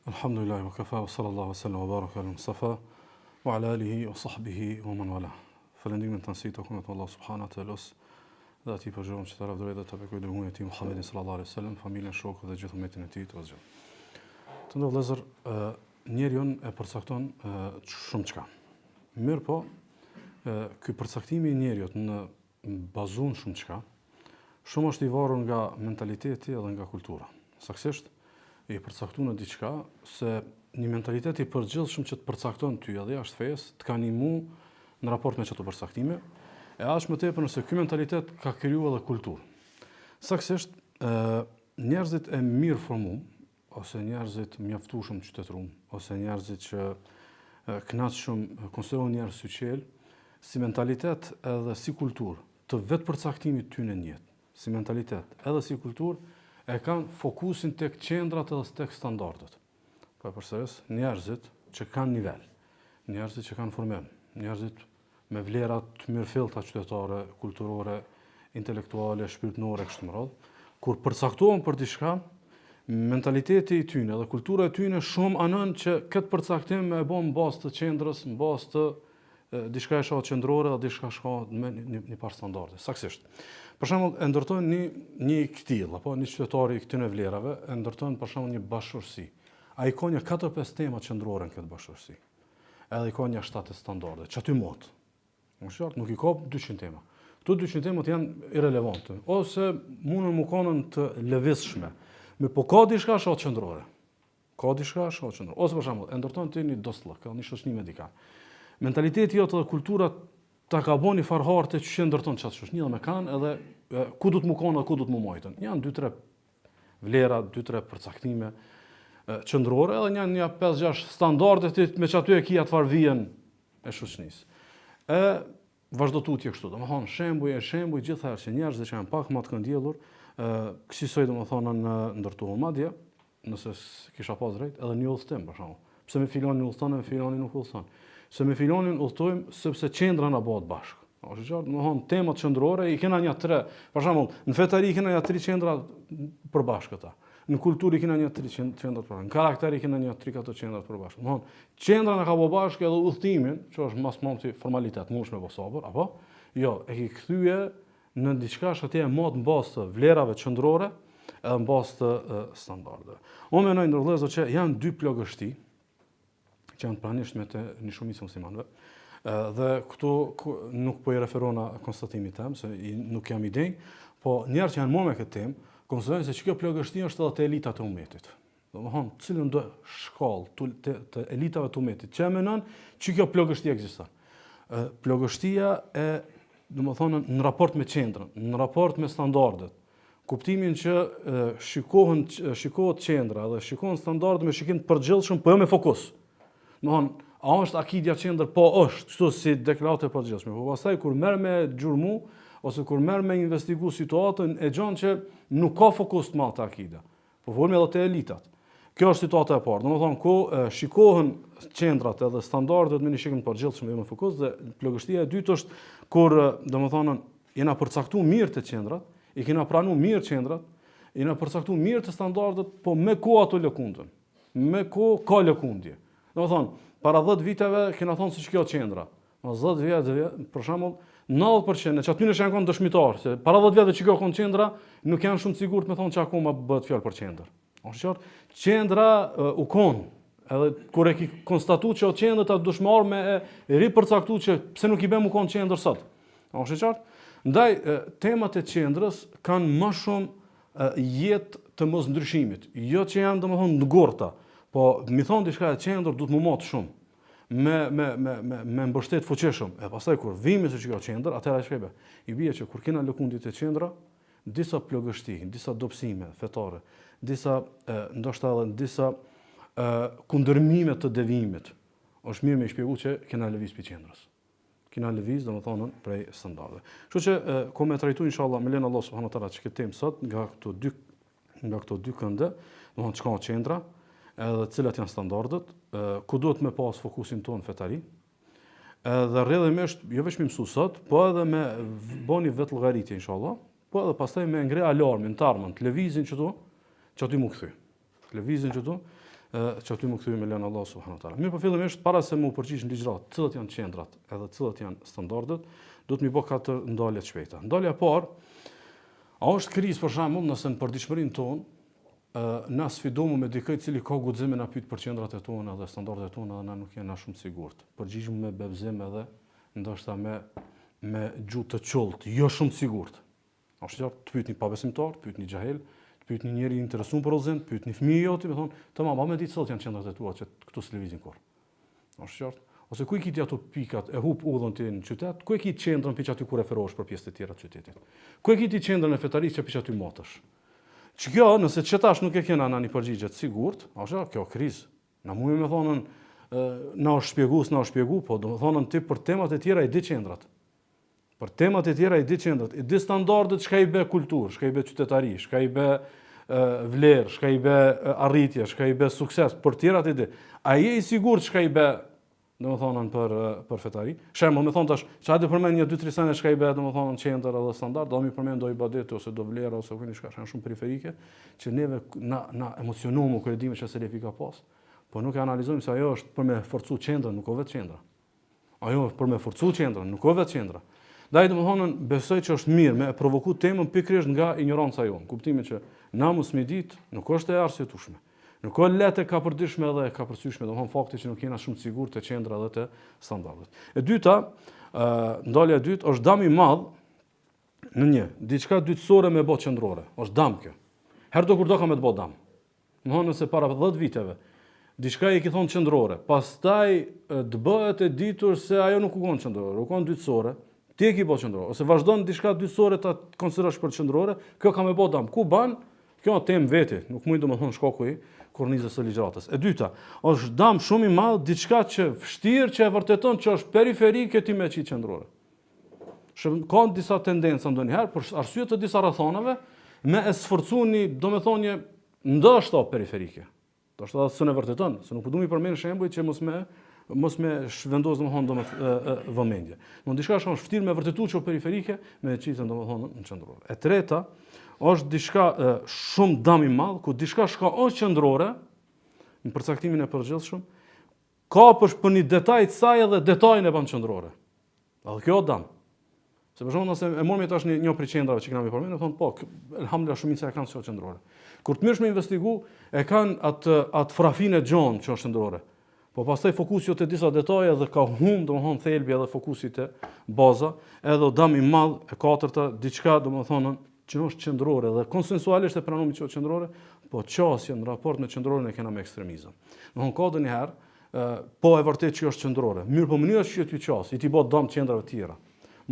Alhamdulillah wa kafa wa sallallahu sallam wa baraka ala Mustafa wa ala alihi wa sahbihi wa man wala. Falëndimin të nësi të kunët Allah subhanahu wa ta'ala dhe ati përgjërëm që të rafdrej dhe të bekoj dërgunë e ti Muhammedin sallallahu alaihi sallam, familjen, shokët dhe gjithë umetin e ti të vëzgjën. Të ndër vëllezër, njeriun e përcakton shumë çka. Mirë po, ky përcaktimi i njeriut në bazun shumë çka, shumë është i varur nga mentaliteti edhe nga kultura. Saktësisht i përcakton në diçka se një mentalitet i përgjithshëm që të përcakton ty edhe jashtë fesë, të ka ndihmu në raport me çato përcaktime, e aq më tepër nëse ky mentalitet ka krijuar edhe kulturë. Saktësisht njerëzit e mirë formuar ose njerëzit mjaftueshëm qytetërum, ose njerëzit që kënaqshëm konsiderohen njerëz syqel, si mentalitet edhe si kulturë të vetë përcaktimit ty në jetë, si mentalitet edhe si kulturë, e kanë fokusin tek qendrat edhe tek standardet. Pa përsëris, njerëzit që kanë nivel, njerëzit që kanë formim, njerëzit me vlera të mirëfillta qytetare, kulturore, intelektuale, shpirtërore kështu me radhë, kur përcaktohen për diçka, mentaliteti i tyne dhe kultura e tyne shumë anon që këtë përcaktim me e bo në bazë të qendrës, në bazë të diçka e shoh qendrore dhe diçka shoh me një par standarde, saktësisht. Për shembull, e ndërtojnë një ktill apo një qytetar i këtyre vlerave, e ndërtojnë për shembull një bashkësi. Ai ka një 4-5 tema qendrore në këtë bashkësi. Edhe i ka një 7 standarde, që aty mot. Në qartë, nuk i ka 200 tema. Këto 200 temat janë irrelevante, ose mundën më konën të lëvizshme. Po ka diçka shoh qendrore. Ka diçka shoh qendrore. Ose për shembull, e ndërton ti një dostllëk, një shoqëni medikale. Mentaliteti jote dhe kultura ta ka bënë farharte që ndërton çat shoqëni dhe me kanë edhe ku do të më konë dhe ku do të më mojtën. Janë 2-3 vlera, 2-3 përcaktime qendrore edhe janë një 5-6 standarde me që aty e kia të farvijen e shoqënisë. E vazhdo tutje kështu. Domethënë shembuj gjithherë që njerëzit që janë pak më të këndjellur kësaj domethënë në ndërtuar madje, nëse kisha pas drejt, edhe një udhëtim për shembull. Pse me filonin udhëton e me filonin nuk udhëton. Se me filonin udhëtojmë sepse qendra na bëhet bashkë. Është qartë, domethënë temat qendrore i kena një 3. Për shembull, në fetari kena një 3 qendra përbashkëta. Në kulturë kena një 3 qendra përbashkëta. Në karakter kena një 3-4 qendra përbashkëta. Domethënë, qendra na ka bëu bashkë edhe udhëtimin, që është mas momti formalitet, mund me bosabër, apo jo, e ki kthye në diçka që e mod në bazë të vlerave qendrore edhe në bazë të standardeve. Unë mendoj ndër vëllezër që janë 2 plagështi që janë pranishme të një shumicë muslimanëve. Dhe këtu nuk po i referona konstatimit tem, se nuk jam i denj, po njerëz që janë më me këtë temë, konsiderojnë se që kjo plagështi është edhe të elitat e umetit. Domethënë, cilën do shkallë të elitave të umetit, që e menon që kjo plagështi ekziston. Plagështia e domethënë në raport me qendrën, në raport me standardet, kuptimin që shikohet qendra dhe shikohen standardet me shikim të përgjithshëm, po jo me fokus. Domethënë, a është akidja qendër? Po është, kështu si deklaratë e përgjithshme. Po pastaj kur merr me xhurmu ose kur merr me investigu situatën, e gjon që nuk ka fokus të madh te akida. Po folmi edhe te elitat. Kjo është situata e parë. Domethënë ku shikohen qendrat edhe standardet me një shikim të përgjithshëm dhe me fokus, dhe plagështia e dytë është kur domethënë jena përcaktuar mirë te qendrat, i kena pranuar mirë qendrat, jena përcaktuar mirë te standardet, po me ku ato lëkundën. Me ku ka lëkundje. Domethënë, para 10 viteve kena thonë se kjo qendra. Mas 10 vjetë, për shembull, 90% që aty në janë konë dëshmitar, se para 10 vjetë që kjo konë qendra, nuk janë shumë sigurt me thonë që akoma bëhet fjalë për qendër. Është qartë, qendra u konë, edhe kur e ki konstatu që o qendër ta dëshmar me ripërcaktu që pse nuk i bëm u konë qendër sot. Është qartë? Ndaj, temat e qendrës kanë më shumë jetë të mos ndryshimit, jo që janë domethënë ngurta. Po, mi thonë diçka e qendër, du të më matë shumë, me mbështet fuqishëm. E pastaj kur vimi se që kjo qendër, atëra shkebe. I bie që kur kena lëkundit e qendra, disa plagështi, disa dobësime fetare, disa, ndoshta edhe disa kundërmime të devimit, është mirë me i shpjegu që kena lëviz për qendrës. Kena lëviz, domethënë, prej standarde. Kështu që, ko me trajtu, inshallah, me lenë Allah subhanahu wa taala që këtë temë sot, nga këto dy kënde, domethënë çka ka qendra, edhe cilat janë standardet, ku duhet me pas fokusin tonë fetari, edhe rrjedhimisht, jo vetëm mësu sot, po edhe me bëni vetë llogaritje, inshallah, po edhe pastaj me ngre alarmin, tarmën, të lëvizin që aty më kthy. Të lëvizin që që aty më kthye me lenë Allah subhanahu wa taala. Mirë, po fillimisht para se më përgjigj në ligjrat, cilat janë qendrat, edhe cilat janë standardet, do të më bë katër ndalje të shpejta. Ndalja e parë, a është krizë për shembull nëse në përditshmërinë tonë na sfidomu me dikë i cili ka guxim na pyet për qendrat e tona dhe standardet e tona dhe na nuk jena shumë sigurt. Përgjigjemi me bebzim edhe ndoshta me gjuhë të qollt, jo shumë sigurt. Është qartë, të pyet një pabesimtar, të pyet një xahil, të pyet një njeri i interesuar për rrezin, të pyet një fëmijë joti, më thon, tamam, më ditë sot janë qendrat e tua që këtu s'lëvizin kur. Është qartë. Ose ku i kiti ato pikat, e hub udhën ti në qytet, ku e kiti qendrën piç aty ku referohesh për pjesët e tjera të qytetit. Ku e kiti qendrën e fetarisë që piç aty motesh. Që kjo, nëse që tash nuk e kena na një përgjigje të sigurt, është kjo krizë. Na mujë me thonën, na është shpjegu, po do të thonën ti për temat e tjera i di qendrat. Për temat e tjera i di qendrat, i di standardet çka i bë kulturë, çka i bë qytetari, çka i bë vlerë, çka i bë arritje, çka i bë sukses, për tjerat i di. A je i sigurt çka i bë do të thonën për fetari. Shembull, më thon tash, çfarë do përmend një 2-3 sene çka i bëhet do të thonën qendër edhe standard, do më përmend do ibadet ose do vlera ose kujt diçka shumë periferike, që neve na emocionomu kur e dimë çfarë selefi ka pas. Po nuk e analizojmë se ajo është për me forcu qendrën, nuk ka vetë qendra. Ajo është për me forcu qendrën, nuk ka vetë qendra. Ndaj do të thonën besoj që është mirë me provoku temën pikërisht nga ignoranca jon. Kuptimi që na mos mi dit nuk është e arsyetueshme. Nuk ka lehtë ka përditshme edhe ka përsyeshme, domthon fakti që nuk jena shumë të sigurt te qendra dhe te standardet. E dyta, ndalja e dytë është dam i madh në një, diçka dytësore me bë qendrore. Është dam kjo. Herdo kur do ka me të bë dam. Domthon nëse para 10 viteve diçka i ke thonë qendrore, pastaj të bëhet e ditur se ajo nuk u kon qendrore, u kon dytësore, ti e ke bë qendrore, ose vazhdon diçka dytësore ta konsiderosh për qendrore, kjo ka me bë dam. Ku ban? Kjo është temë veti, nuk mund domethën shkoku i kornizës së ligjratës. E dyta, është dam shumë i madh diçka që vështirë që e vërteton që është periferike ti me qitë qendrore. Ka disa tendenca ndonjëherë për arsye të disa rrethonave me e sforcuni, domethënie ndoshta periferike. Ndoshta s'e vërteton, se nuk po duam i përmend shembuj që mos me shvendos domethënë vëmendje. Mund diçka është vështirë me vërtetuar që periferike me qitë domethënë në qendrore. E treta është diçka shumë dam i madh, ku diçka shka është qendrore, në përcaktimin e përgjithshëm, kapësh për një detaj të saj edhe detajin e bën qendrore. Edhe kjo dam. Se për shembull nëse e morëm tash një prej qendrave që kemi përmendur, thonë po, elhamdulillah shumica e kanë qendrore. Kur të mirësh me investigu, e kanë atë frafinë e gjon që është qendrore. Po pastaj fokusi te disa detaje dhe ka domethënë thelbi edhe fokusi te baza, edhe dam i madh e katërta, diçka domethënë që është qendrore dhe konsensualisht e pranojmë që është qendrore, po qasja në raport me qendroren e kena me ekstremizëm. Domthon ka ndonjëherë po e vërtet që është qendrore. Mirë, po mënyra që ty qas, i ti bë dëm qendrave të tjera.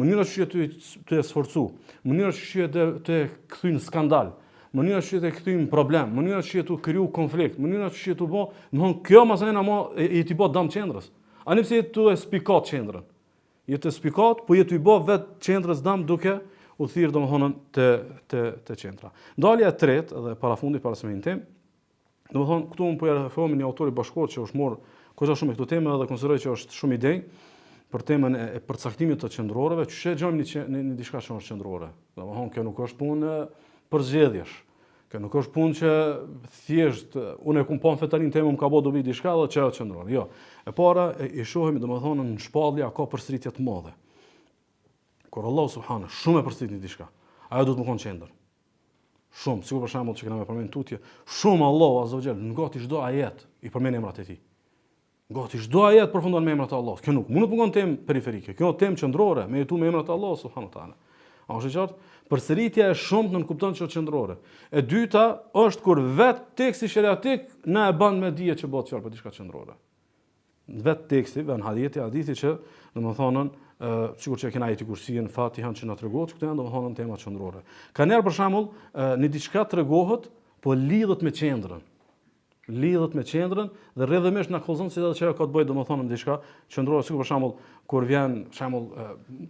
Mënyra që ty të sforcu, mënyra që të kthyn skandal, mënyra që të kthyn problem, mënyra që të kriju konflikt, mënyra që të bë, domthon kjo masana i ti bë dëm qendrës. Ani pse tu e spikat qendrën. Je të spikat, po je ty bë vet qendrës dëm duke u thirr domethënë te qendra. Ndalja e tretë dhe parafundit para se me tem, domethënë këtu un po ja referohem një autor i bashkëkohët që është marrë koha shumë këto temë dhe konsideroj që është shumë ide për temën e përcaktimit të qendrorëve, që gjejmë në diçka që është qendrore. Domethënë kjo nuk është punë për zgjedhjesh. Kjo nuk është punë që thjesht unë e kum pa fetarin temën më ka bë dobi diçka dhe që është qendrore. Jo. E para i shohim domethënë në shpallja ka përsëritje të mëdha. Kur Allah subhanahu shumë e përsërit një diçka, ajo do të më konë qendër. Shumë, sikur për shembull që kena me përmend tutje, shumë Allah azza wa jall ngati çdo ajet i përmend emrat e tij. Ngati çdo ajet përfundon me emrat e Allahut. Kjo nuk mund të punon temë periferike. Kjo është temë qendrore, me jetu me emrat e Allahut subhanahu taala. A është qartë? Përsëritja e shumë nuk kupton që është qendrore. E dyta është kur vet teksti shariatik na e bën me dije që bëhet fjalë për diçka qendrore. Vet teksti, vën hadithi që domethënë sikur që kena ajeti kursin, Fatihan që na tregohet, këto janë domethënë tema qendrore. Ka njerë për shembull në diçka tregohet, po lidhet me qendrën. Lidhet me qendrën dhe rrjedhimisht na kollzon se ajo ka të bëjë domethënë me diçka qendrore, sikur për shembull kur vjen shembull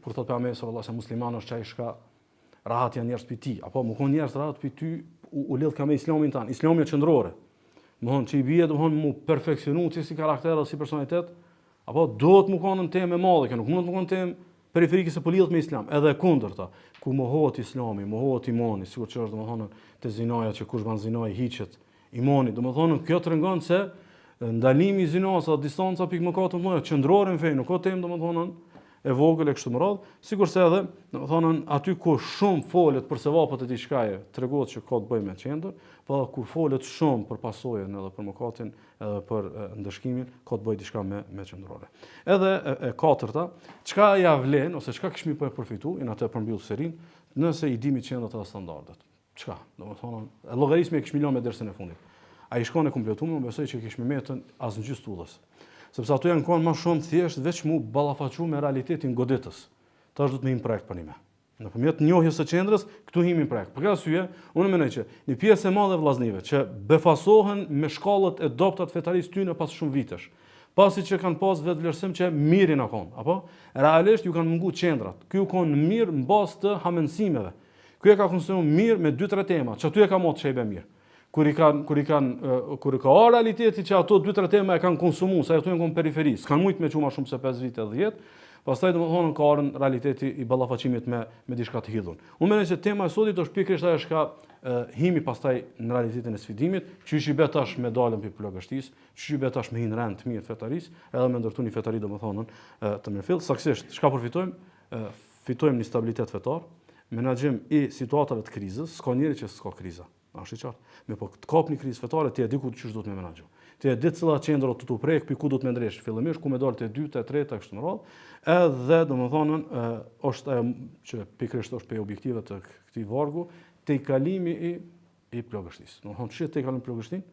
kur thotë pejgamberi sallallahu alajhi wasallam musliman është ai shka rahat janë njerëz pi ti, apo më kon njerëz rahat pi ty u lidh ka me islamin tan. Islami është qendrore. Domthon që i bie domthon mu perfekcionu si karakter dhe si personalitet, apo duhet më kanë në temë e madhe, kjo nuk mund të më kanë temë periferike se po lidhet me islam, edhe kundërta, ku mohohet islami, mohohet imani, sikur që është domethënë te zinaja që kush ban zinaj hiqet, imani. Domethënë kjo tregon se ndalimi i zinos apo distanca pikë mëkatit më qendrore në fe, nuk ka temë domethënë e vogël e kështu me radhë, sikurse edhe domethënë aty ku shumë folet për sevapet e diçkaje, tregohet se ka të bëjë me qendër, po kur folet shumë për pasojën edhe për mëkatin edhe për ndëshkimin, ka të bëjë diçka me qendrore. Edhe e katërta, çka ja vlen ose çka kishmi po e përfitu, në atë përmbyll serin, nëse i dimi qendrat edhe standardet. Çka? Domethënë llogarismi e kishmi lënë me dersën e fundit. Ai shkon e kompletuar, më besoj që kishmi metën as në gjysmë tullës. Sepse ato janë kohën më shumë thjesht veç mu ballafaqu me realitetin goditës. Tash do të më im projekt për një. Nëpërmjet njohjes së qendrës, këtu himi projekt. Për këtë arsye, unë mendoj që një pjesë e madhe e vllaznive që befasohen me shkallët e dobta të fetarisë tyne pas shumë vitesh, pasi që kanë pas vetë vlerësim që mirin akon, apo realisht ju kanë mungu qendrat. Ky u kanë mirë mbas të hamendësimeve. Ky e ka konsumuar mirë me 2-3 tema, që aty e ka motë çejbe mirë. Kur ka realiteti që ato 2-3 tema e kanë konsumuar, sa ato janë në periferi, s'kan mujt me çuma shumë se 5 vite 10, pastaj domethënë ka ardhur realiteti i ballafaqimit me diçka të hidhur. Unë mendoj se tema e sotit është pikërisht ajo që himi pastaj në realitetin e sfidimit, çish i bë tash me dalën mbi plagështisë, çish i bë tash me hinë rend të mirë të fetarisë, edhe me ndërtu një fetari domethënë të mirëfill. Saktësisht, çka përfitojmë? Fitojmë një stabilitet fetar, menaxhim i situatave të krizës, s'ka njeri që s'ka kriza. Është i qartë. Me po të kap një krizë fetare, ti e di ku çish do të më menaxho. Ti e di cilla qendra do të prek, ku do të më ndresh fillimisht, ku më dalë te 2, te 3, te kështu me radhë. Edhe domethënë është ajo që pikërisht është pe objektive të këtij vargu, te kalimi i plagështisë. Domethënë çish te kalon plagështin,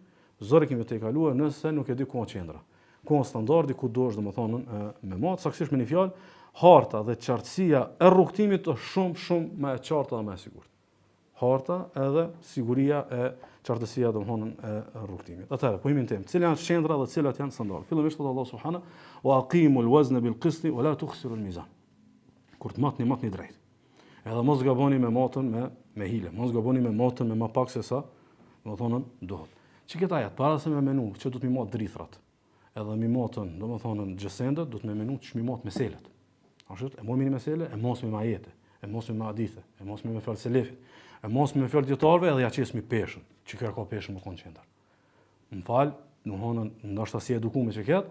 zore kemi te kaluar nëse nuk e di ku është qendra. Ku është standardi, ku do është domethënë me mat, saktësisht me një fjalë, harta dhe qartësia e rrugtimit është shumë më e qartë dhe më e sigurt. Harta edhe siguria e qartësia domthonë e rrugtimit. Atëherë, po jemi në temë, cilat janë qendra dhe cilat janë standardet. Fillimisht thot Allah subhanahu wa aqimu al-wazna bil-qisti wa la tukhsiru al-mizan. Kur të matni drejt. Edhe mos gaboni me matën me hile, mos gaboni me matën me më pak se sa domthonë duhet. Çiket ajat para se më menu që do të më mat drithrat. Edhe mi matën, domthonë gjësendet, do të më menu ç'mi mat meselet. Ashtu, e mos me mesele, e mos me ajete, e mos me hadithe, e mos me fjalë selefit. E mos me fjalë dietarëve edhe ja qes mi peshën, që kjo ka peshën më kon qendër. M'fal, domthonë ndoshta si edukuar që ket,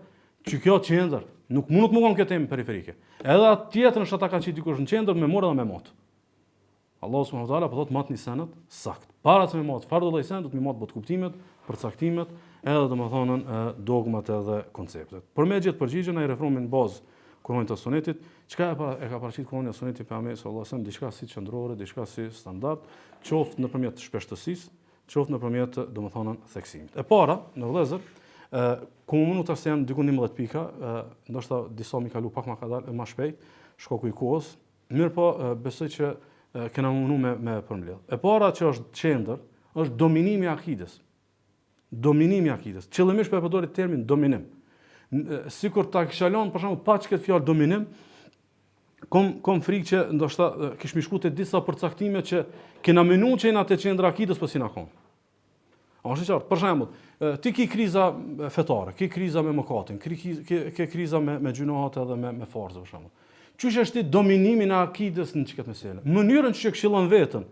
që kjo qendër nuk mund të më kon këtë temë periferike. Edhe atë tjetrën është ata kanë qenë dikush në qendër me morë dhe me mot. Allahu subhanahu wa taala po thot matni sanat sakt. Para se me mot, fardhullai sen do të më mot bot kuptimet, përcaktimet, edhe domethënë dogmat edhe konceptet. Për me gjetë përgjigjen ai reformin bazë Kur'anit të sunetit, çka e ka paraqitur Kur'ani të sunetit pejgamberi sallallahu alajhi wasallam, diçka si qendrore, diçka si standard, qoftë nëpërmjet shpeshtësisë, qoftë nëpërmjet domethënë theksimit. E para, në vëllezër, ku mundu të janë diku 11 pika, ndoshta disa mi kalu pak më shpejt, shkoku i kohës, mirë po besoj që kena mundu me përmbledh. E para që është qendër, është dominimi i akides. Dominimi i akides. Qëllimisht po e përdorit termin dominim. Sikur ta kisha lënë për shembull pa çket fjalë dominim, kom frikë që ndoshta kishmi shku te disa përcaktime që kena menuar që në atë qendër akides po si na kon. Është qartë. Për shembull, ti ke kriza fetare, ke kriza me mëkatin, ke kriza me gjunohat edhe me farzë për shembull. Çuçi është dominimi në akides në çket mesele. Mënyrën që këshillon veten.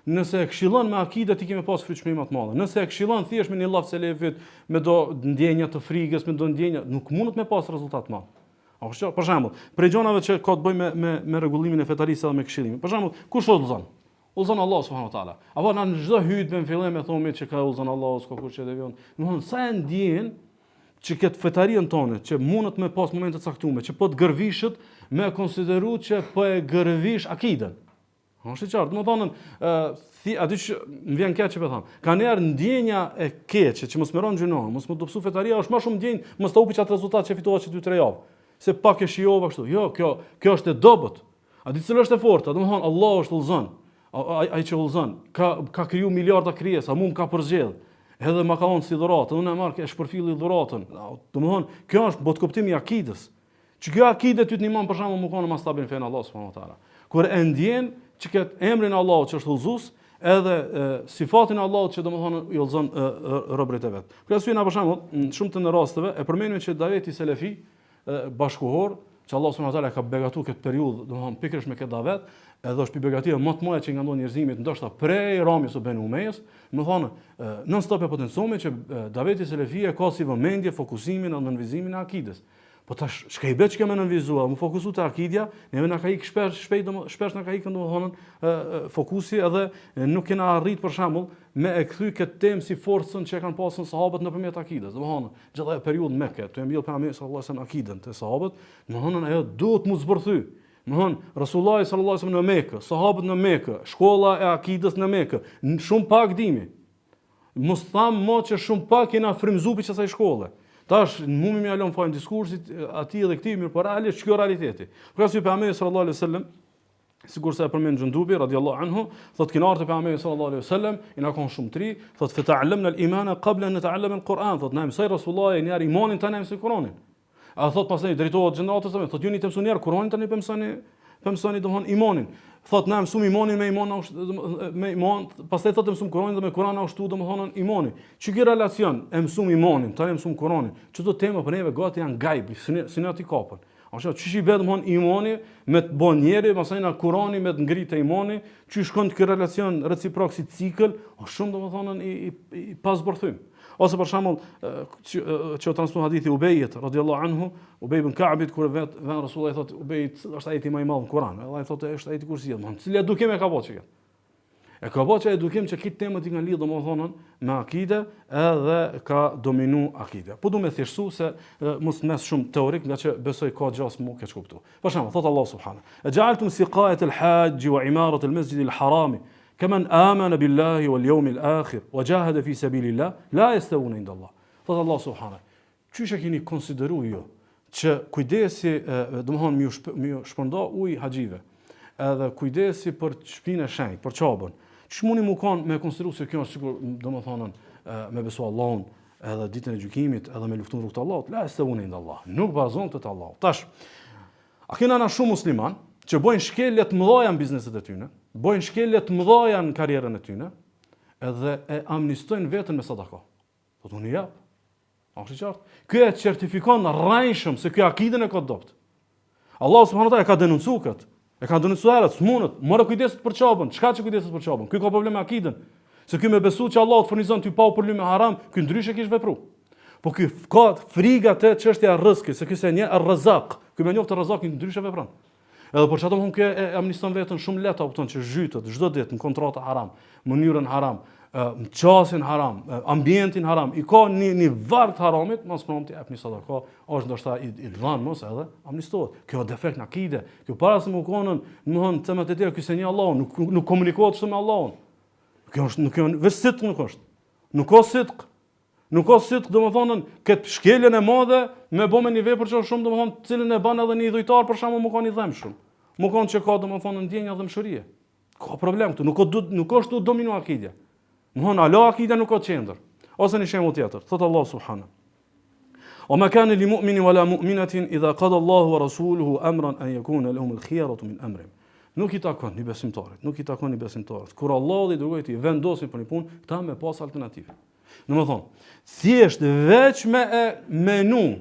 Nëse e këshillon me akide ti kemi pas frikshmëri më të madhe. Nëse e këshillon thjesht me një llaf selefit, me do ndjenja të frikës, me do ndjenja, nuk mundet me pas rezultat të madh. Është për shembull, për gjonave që ka të bëjë me rregullimin e fetarisë edhe me këshillimin. Për shembull, kush udhëzon? Udhëzon Allah subhanahu wa taala. Apo në çdo hutbë në fillim e thonë që ka udhëzon Allahu, s'ka kush që devion. Domthon sa e ndjen që këtë fetarinë tonë, që mundet me pas momente të caktuara, që po të gërvishët me konsideruar që po e gërvish akiden. Është qartë, domethënë aty që më vjen keq që po them. Ka njerë ndjenja e keqe që mos më ron gjunoh, mos më dobësu fetaria, është më shumë ndjenjë, mos ta upi çat rezultat që fitohet që 2-3 javë. Se pak e shijova kështu. Jo, kjo është e dobët. A di cila është e fortë? Domethënë Allahu është udhëzon. Ai që udhëzon, ka kriju miliarda krijesa, mua më ka përzgjedh. Edhe më ka dhënë si dhuratë, unë e marr që shpërfilli dhuratën. Domethënë, kjo është bot kuptimi i akides. Që kjo akide ty të ndihmon për shembull më konë më stabil fen Allah subhanahu wa taala. Kur e ndjen që këtë emrin e Allahut që është udhëzues, edhe sifatin e Allahut që domethënë i udhëzon robërit e vet. Për arsye na për shembull, në shumë të rasteve e përmendim që daveti selefi bashkuhor, që Allah subhanahu wa taala ka begatuar këtë periudhë, domethënë pikërisht me këtë davet, edhe është begatia më të mëdha që nga ndonjë njerëzimit, ndoshta prej Ramjes së Ben Umejës, më thonë, non stop e potencojmë që daveti selefia ka si vëmendje fokusimin në nënvizimin e akides. Po tash çka i bëj që më nënvizuar, më fokusu te akidja, neve na ka ik shpesh na ka ikën domethënë fokusi edhe nuk kena arrit për shembull me e kthy këtë temë si forcën që kanë pasur sahabët nëpërmjet akides. Domethënë, gjithë ajo periudhë në Mekë, tu e mbill pejgamberi sallallahu alajhi wasallam akiden te sahabët, domethënë ajo duhet mu zbërthy. Domethënë Rasulullah sallallahu alajhi wasallam në Mekë, sahabët në Mekë, shkolla e akides në Mekë, shumë pak dimi. Mos tham mo që shumë pak kena frymzuar për kësaj shkolle. Tash mumi më alon fajin diskursit aty dhe këtij mirë, por realisht kjo realiteti. Për arsye pejgamberi sallallahu alajhi wasallam, sigurisht e përmend Xhundubi radhiyallahu anhu, thotë që ardhi pejgamberi sallallahu alajhi wasallam, i na kon shumë tri, thotë fata'allamna al-imana qabla an nata'allama al-Quran, thotë na mësoi Rasulullah njëri imanin tani mësoi Kur'anin. A thotë pastaj drejtohet xhenatës, thotë ju nitë mësoni Kur'anin tani mësoni domthon imanin. Thotë na mësum imanin me iman, pastaj thotë mësum Kur'anin dhe me Kur'an na ushtu domthon imanin. Çi ky relacion e mësum imanin, tani mësum Kur'anin. Çdo temë për neve gati janë gajb, sinë aty kapën. Ashtu çish i bëhet domthon imani me të bën njëri, pastaj na Kur'ani me të ngritë imani, çi shkon ky relacion reciprok si cikël, është shumë domthon i pasbërthym. Ose për shembull që transmeton hadithi Ubejit radhiyallahu anhu, Ubej ibn Ka'bit kur vet Rasulullah i thotë Ubejit është ajeti më i madh në Kur'an. Allah i thotë është ajeti kursi, domthon, cili edukim e ka bërë çka. E ka bërë edukim që këtë temë i kanë lidhur domethënë me akide edhe ka dominu akide. Po du me thjeshtu se mos mes shumë teorik, nga që besoj ka gjas mu keq kuptu. Për shembull, thotë Allah subhanahu: "E ja'altum siqayat al-hajj wa imarat al-masjid al-haram كمن آمن بالله واليوم الآخر وجاهد في سبيل الله لا يستوون عند الله." Thotë Allah subhanahu. Çish e keni konsideruar ju që kujdesi, domthon më shpërnda ujë haxhive, edhe kujdesi për shpinën e shenjtë, për çabën. Ç'muni më kanë me konsideruar se kjo është sikur domethënë me besu Allahun, edhe ditën e gjykimit, edhe me luftun rrugt të Allahut, la yastawuna inda Allah. Nuk bazon te Allah. Tash, a kena na shumë musliman që bojnë shkelje të mëdha në bizneset e tyre, bojnë shkelje të mëdha në karrierën e tyre, edhe e amnistojnë veten me sadaka. Po unë jap. Është i qartë. Ky e certifikon rrajshëm se ky akiden e ka dopt. Allah subhanahu wa taala ka denoncuar këtë. E ka denoncuar atë smunët, morë kujdeset për çapën. Çka që kujdeset për çapën? Ky ka problem me akiden. Se ky me besu që Allah të furnizon ty pa u përly me haram, ky ndryshe kish vepru. Po ky ka friga te çështja e rrezikut, se ky se një arrazak. Ky me njoftë arrazakin ndryshe vepron. Edhe për çfarë domthon kë e amniston veten shumë lehtë, kupton që zhytet çdo ditë në kontrata haram, mënyrën haram, çasin haram, ambientin haram, i ka një varg të haramit, mos promti jap një sadaka, është ndoshta i dhënë mos edhe amnistohet. Kjo është defekt në akide. Kjo para se më konën, domthon temat e tjera ky se një Allahu, nuk komunikohet shumë me Allahun. Kjo është nuk vetë sidq nuk është. Nuk ka sidq. Nuk ka sidq domethënë këtë shkeljen e madhe me bëmë një vepër që shumë domethënë cilën e bën edhe një dhujtar për shkakun më kanë i dhem shumë. Më kanë që ka domethënë ndjenja dëmshërie. Ka problem këtu, nuk ka ashtu dominu akidja. Domethënë ala akida nuk ka qendër. Ose një shembull tjetër, thot Allah subhanahu: "Wa ma kana li mu'minin wala mu'minatin idha qada Allahu wa rasuluhu amran an yakuna lahum al-khiyaratu min amrihim." Nuk i takon një besimtarit, kur Allah dhe i dërguari i tij vendosin për një punë, këta me pas alternativë. Domethënë, thjesht veç me e menu,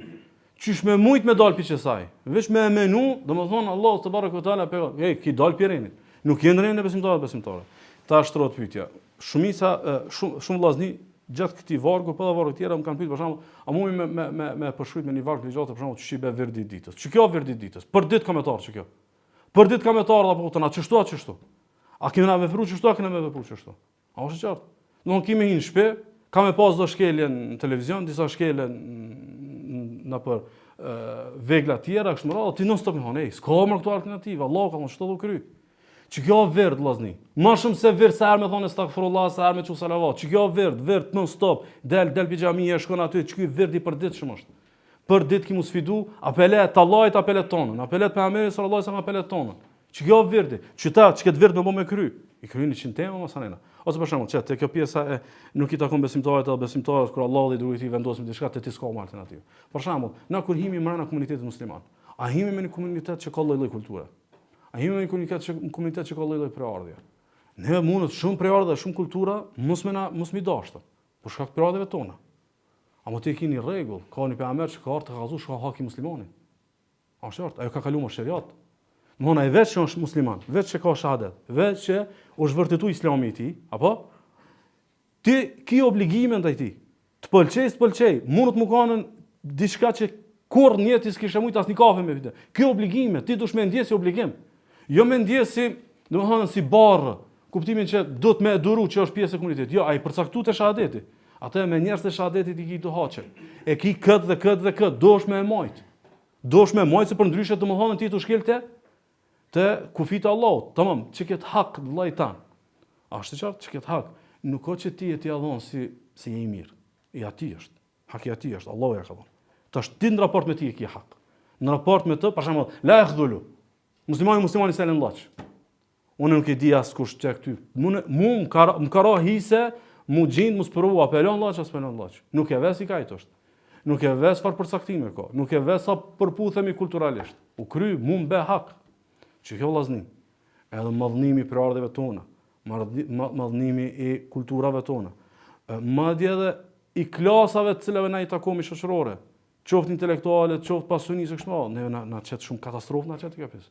qysh me mujt me dal piqe saj, veç me e menu, domethënë Allah te barekuhu teala ki dal pirenit. Nuk janë rënë besimtarë. Ta shtrohet pyetja. Shumë vllazni gjatë këtij vargu, po edhe vargu tjera më kanë pyetur për shembull, a mund me përshkruajt me një varg ligjore për shembull, ç'i bë verdi ditës. Ç'i kjo verdi ditës? Për ditë komentar ç'i kjo. Për ditë komentar apo tona çështu. A kemi me vepru çështu, a kemi me vepru çështu. A është qartë? Nuk kemi hinë në shtëpi, ka me pas do shkelje në televizion, disa shkelje në për vegla tjera, kështu më radhë, ti non stop më thonë, s'ka më këto alternativë, Allah ka thonë çto do kry. Që kjo verd vllazni. Më shumë se verd sa herë më thonë astaghfirullah, sa herë me çu salavat. Që kjo verd non stop, del pijamia, shkon aty, që ky verd i përditshëm është. Për ditë ki mu sfidu, apelet të Allahit, apelet tonën, apelet pejgamberit sallallahu alajhi wasallam, apelet tonën. Që kjo verdi, që këtë verd me bo me kry, i kryni 100 tema mos anena. Ose për shembull, te kjo pjesa e nuk i takon besimtarit edhe besimtarët kur Allah dhe i dërguari i tij vendosin diçka te ti s'ka më alternativë. Për shembull, na kur himi brenda komunitetit musliman, a himi me një komunitet që ka lloj-lloj kulture? A himi me një komunitet që ka lloj-lloj preardhje? Ne mundet shumë preardhje, shumë kultura, mos mi dashur. Por shkak të preardhjeve tona. A mo te keni rregull, ka një pejgamber që ka ardhur të gazu shka haki muslimanin. A është qartë, ajo ka kaluar shariat. Domthon ai vetë që është musliman, vetë që ka shahadet, vetë që është vërtetu Islami i tij, apo ti ke obligime ndaj tij. Të pëlqej, mund të më kanë diçka që kur në jetë s'kishe mujt as një kafe me vite. Kjo obligime, ti dush me ndjes si obligim. Jo me ndjes si, domethënë si barrë, kuptimin që do të më duru që është pjesë e komunitetit. Jo, ai përcaktuar te shahadeti. Atë me njerëz të shahadetit i ki të haçe. E ki këtë dhe këtë dhe këtë, dosh me e majt. Dosh me majt se për ndryshe domethënë ti të shkelte te kufit e Allahut. Tamam, çiket hak vllai tan. A është qartë çiket hak? Nuk ka që ti e ti dhon si je i mirë. I ati është. Haki i ati është, Allahu ja ka dhënë. Tash ti në raport me ti e ki hak. Në raport me të, për shembull, la yakhdhulu. Muslimani selam llaç. Unë nuk e di as kush çka këty. Më ka hise, mu gjind, mu sprovu apelon llaç as pelon llaç. Nuk e ves i kajt është. Nuk e ves far përcaktime ka. Nuk e ves sa përputhemi kulturalisht. U kry mu mbe hak. Që kjo vllazni. Edhe madhnimi i prardhëve tona, madhnimi i kulturave tona. Madje edhe i klasave të cilave na i takomi shoqërore, qoftë intelektuale, qoftë pasionisë kështu më, ne na çet shumë katastrofë na çet kjo pjesë.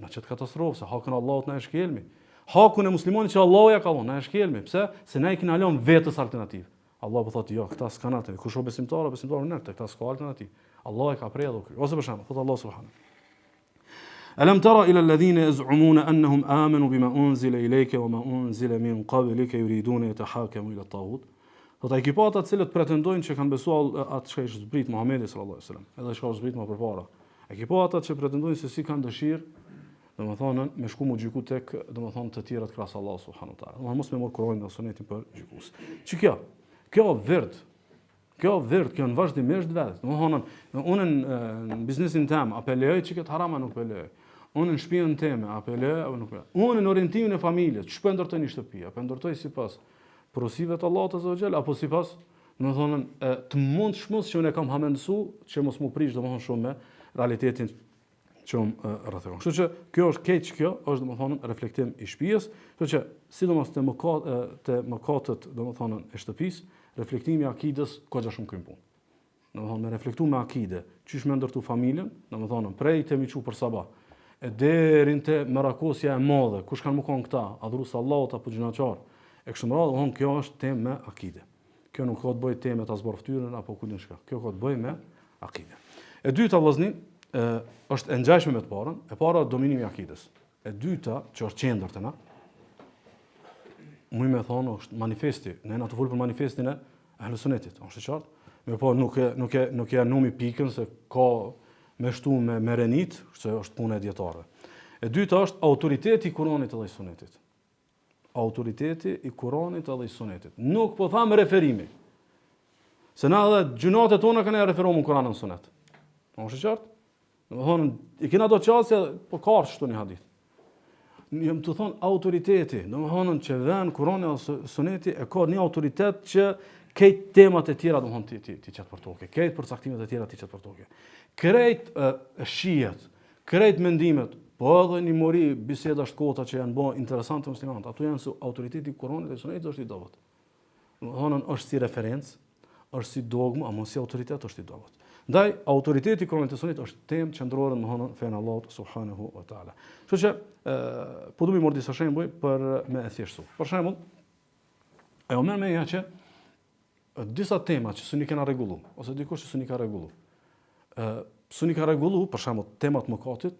Na çet katastrofë, se hakun Allahut na e shkelmi. Hakun e muslimanit që Allahu ja ka dhënë, na e shkelmi. Pse? Se na i kena lënë vetës alternativë. Allah po thotë jo, këta s'kan atë. Kush o besimtar në këta s'ka alternativë. Allah e ka predhur kë. Ose për shembull, thotë Allah subhanahu. Alam tara ila alladhina yaz'umuna annahum amanu bima unzila ilayka wama unzila min qablika yuriduna yatahakamu ila at-taghut. Thotë ai kipa ata të cilët pretendojnë që kanë besuar atë që është zbrit Muhamedi sallallahu alaihi wasallam, edhe që është zbrit më përpara. Ai kipa ata që pretendojnë se si kanë dëshirë, domethënë me shku më gjyku tek domethënë të tjerat krahas Allahu subhanahu wa taala. Domethënë mos me mor Kur'anin dhe Sunetin për gjykues. Ç'kjo? Kjo vërtet, kjo në vazhdimisht vetë. Domethënë unë në biznesin tim apeloj që këtë harama nuk apeloj. Unë në shtëpinë time apeloj apo nuk apeloj. Unë në orientimin e familjes, ç'po ndërtoj në shtëpi, apo ndërtoj sipas porosive të Allahut azza wa jall apo sipas, domethënë të mundshmës që unë kam hamendsu që mos më prish domethënë shumë me realitetin që rrethon. Kështu që kjo është keq, kjo është domethënë reflektim i shtëpisë, kështu që sidomos te mëkatet domethënë e shtëpisë, reflektimi i akidës ka shumë krym punë. Domethënë me reflektu me akide, çish më ndërtu familjen, domethënë prej te miçu për sabah, e deri te merakosja e madhe, kush kanë më kon këta, adhurues Allahut apo gjinaqar. E kështu me radhë, domethënë kjo është temë me akide. Kjo nuk ka të bëjë temë ta zborftyrën apo ku diçka. Kjo ka të bëjë me akide. E dyta vllazni është e ngjashme me të parën, e para dominimi i akides. E dyta, që është qendër te na, më me thonë është manifesti, ne na të fol për manifestin e Ahlus Sunnetit, është e qartë. Me po nuk e numi pikën se ka me shtu me renit, që është punë e dietarëve. E dyta është autoriteti i Kuranit dhe i Sunetit. Autoriteti i Kuranit dhe i Sunetit. Nuk po tham referimi. Se na edhe gjunat tona kanë referuar në Kur'an dhe Sunet. Është e qartë? Domethënë, i kena do çastje, po ka ashtu një hadith. Jam të thon autoriteti, domethënë që vën Kurani ose Suneti e ka një autoritet që këtë temat e tjera domethënë ti çet për tokë, këtë përcaktimet e tjera ti çet për tokë. Krejt shihet, krejt mendimet, po edhe një mori biseda shkota që janë bë interesante muslimanët, ato janë se autoriteti i Kuranit dhe Sunetit është i dobët. Domethënë është si referencë, është si dogmë, apo si autoritet është i dobët. Ndaj autoriteti i Kuranit dhe Sunetit është temë qendrore në fen Allahut subhanahu wa taala. Kështu që po do më mor disa shembuj për me e thjeshtu. Për shembull, ajo më meja që disa tema që suni kanë rregullu ose dikush që suni ka rregullu. Suni ka rregullu për shembull temat mëkatit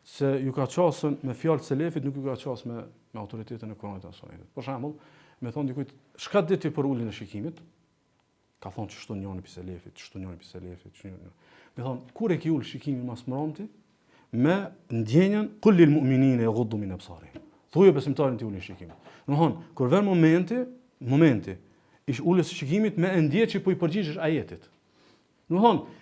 se ju ka qasën me fjalë selefit, nuk ju ka qasë me autoritetin e Kuranit dhe Sunetit. Për shembull, me thon dikujt, çka ditë për uljen e shikimit? Ka thonë që shtu njëri pise lefit, Me thonë, kur e ki ullë shikimin mas mëramti, me ndjenjen, kullil mu'minine e guddu min absarihim. Thuje besimtarin ti ullin shikimin. Me thonë, kur ven momenti, ish ullës shikimit me ndje që po i përgjigjesh ajetit. Me thonë,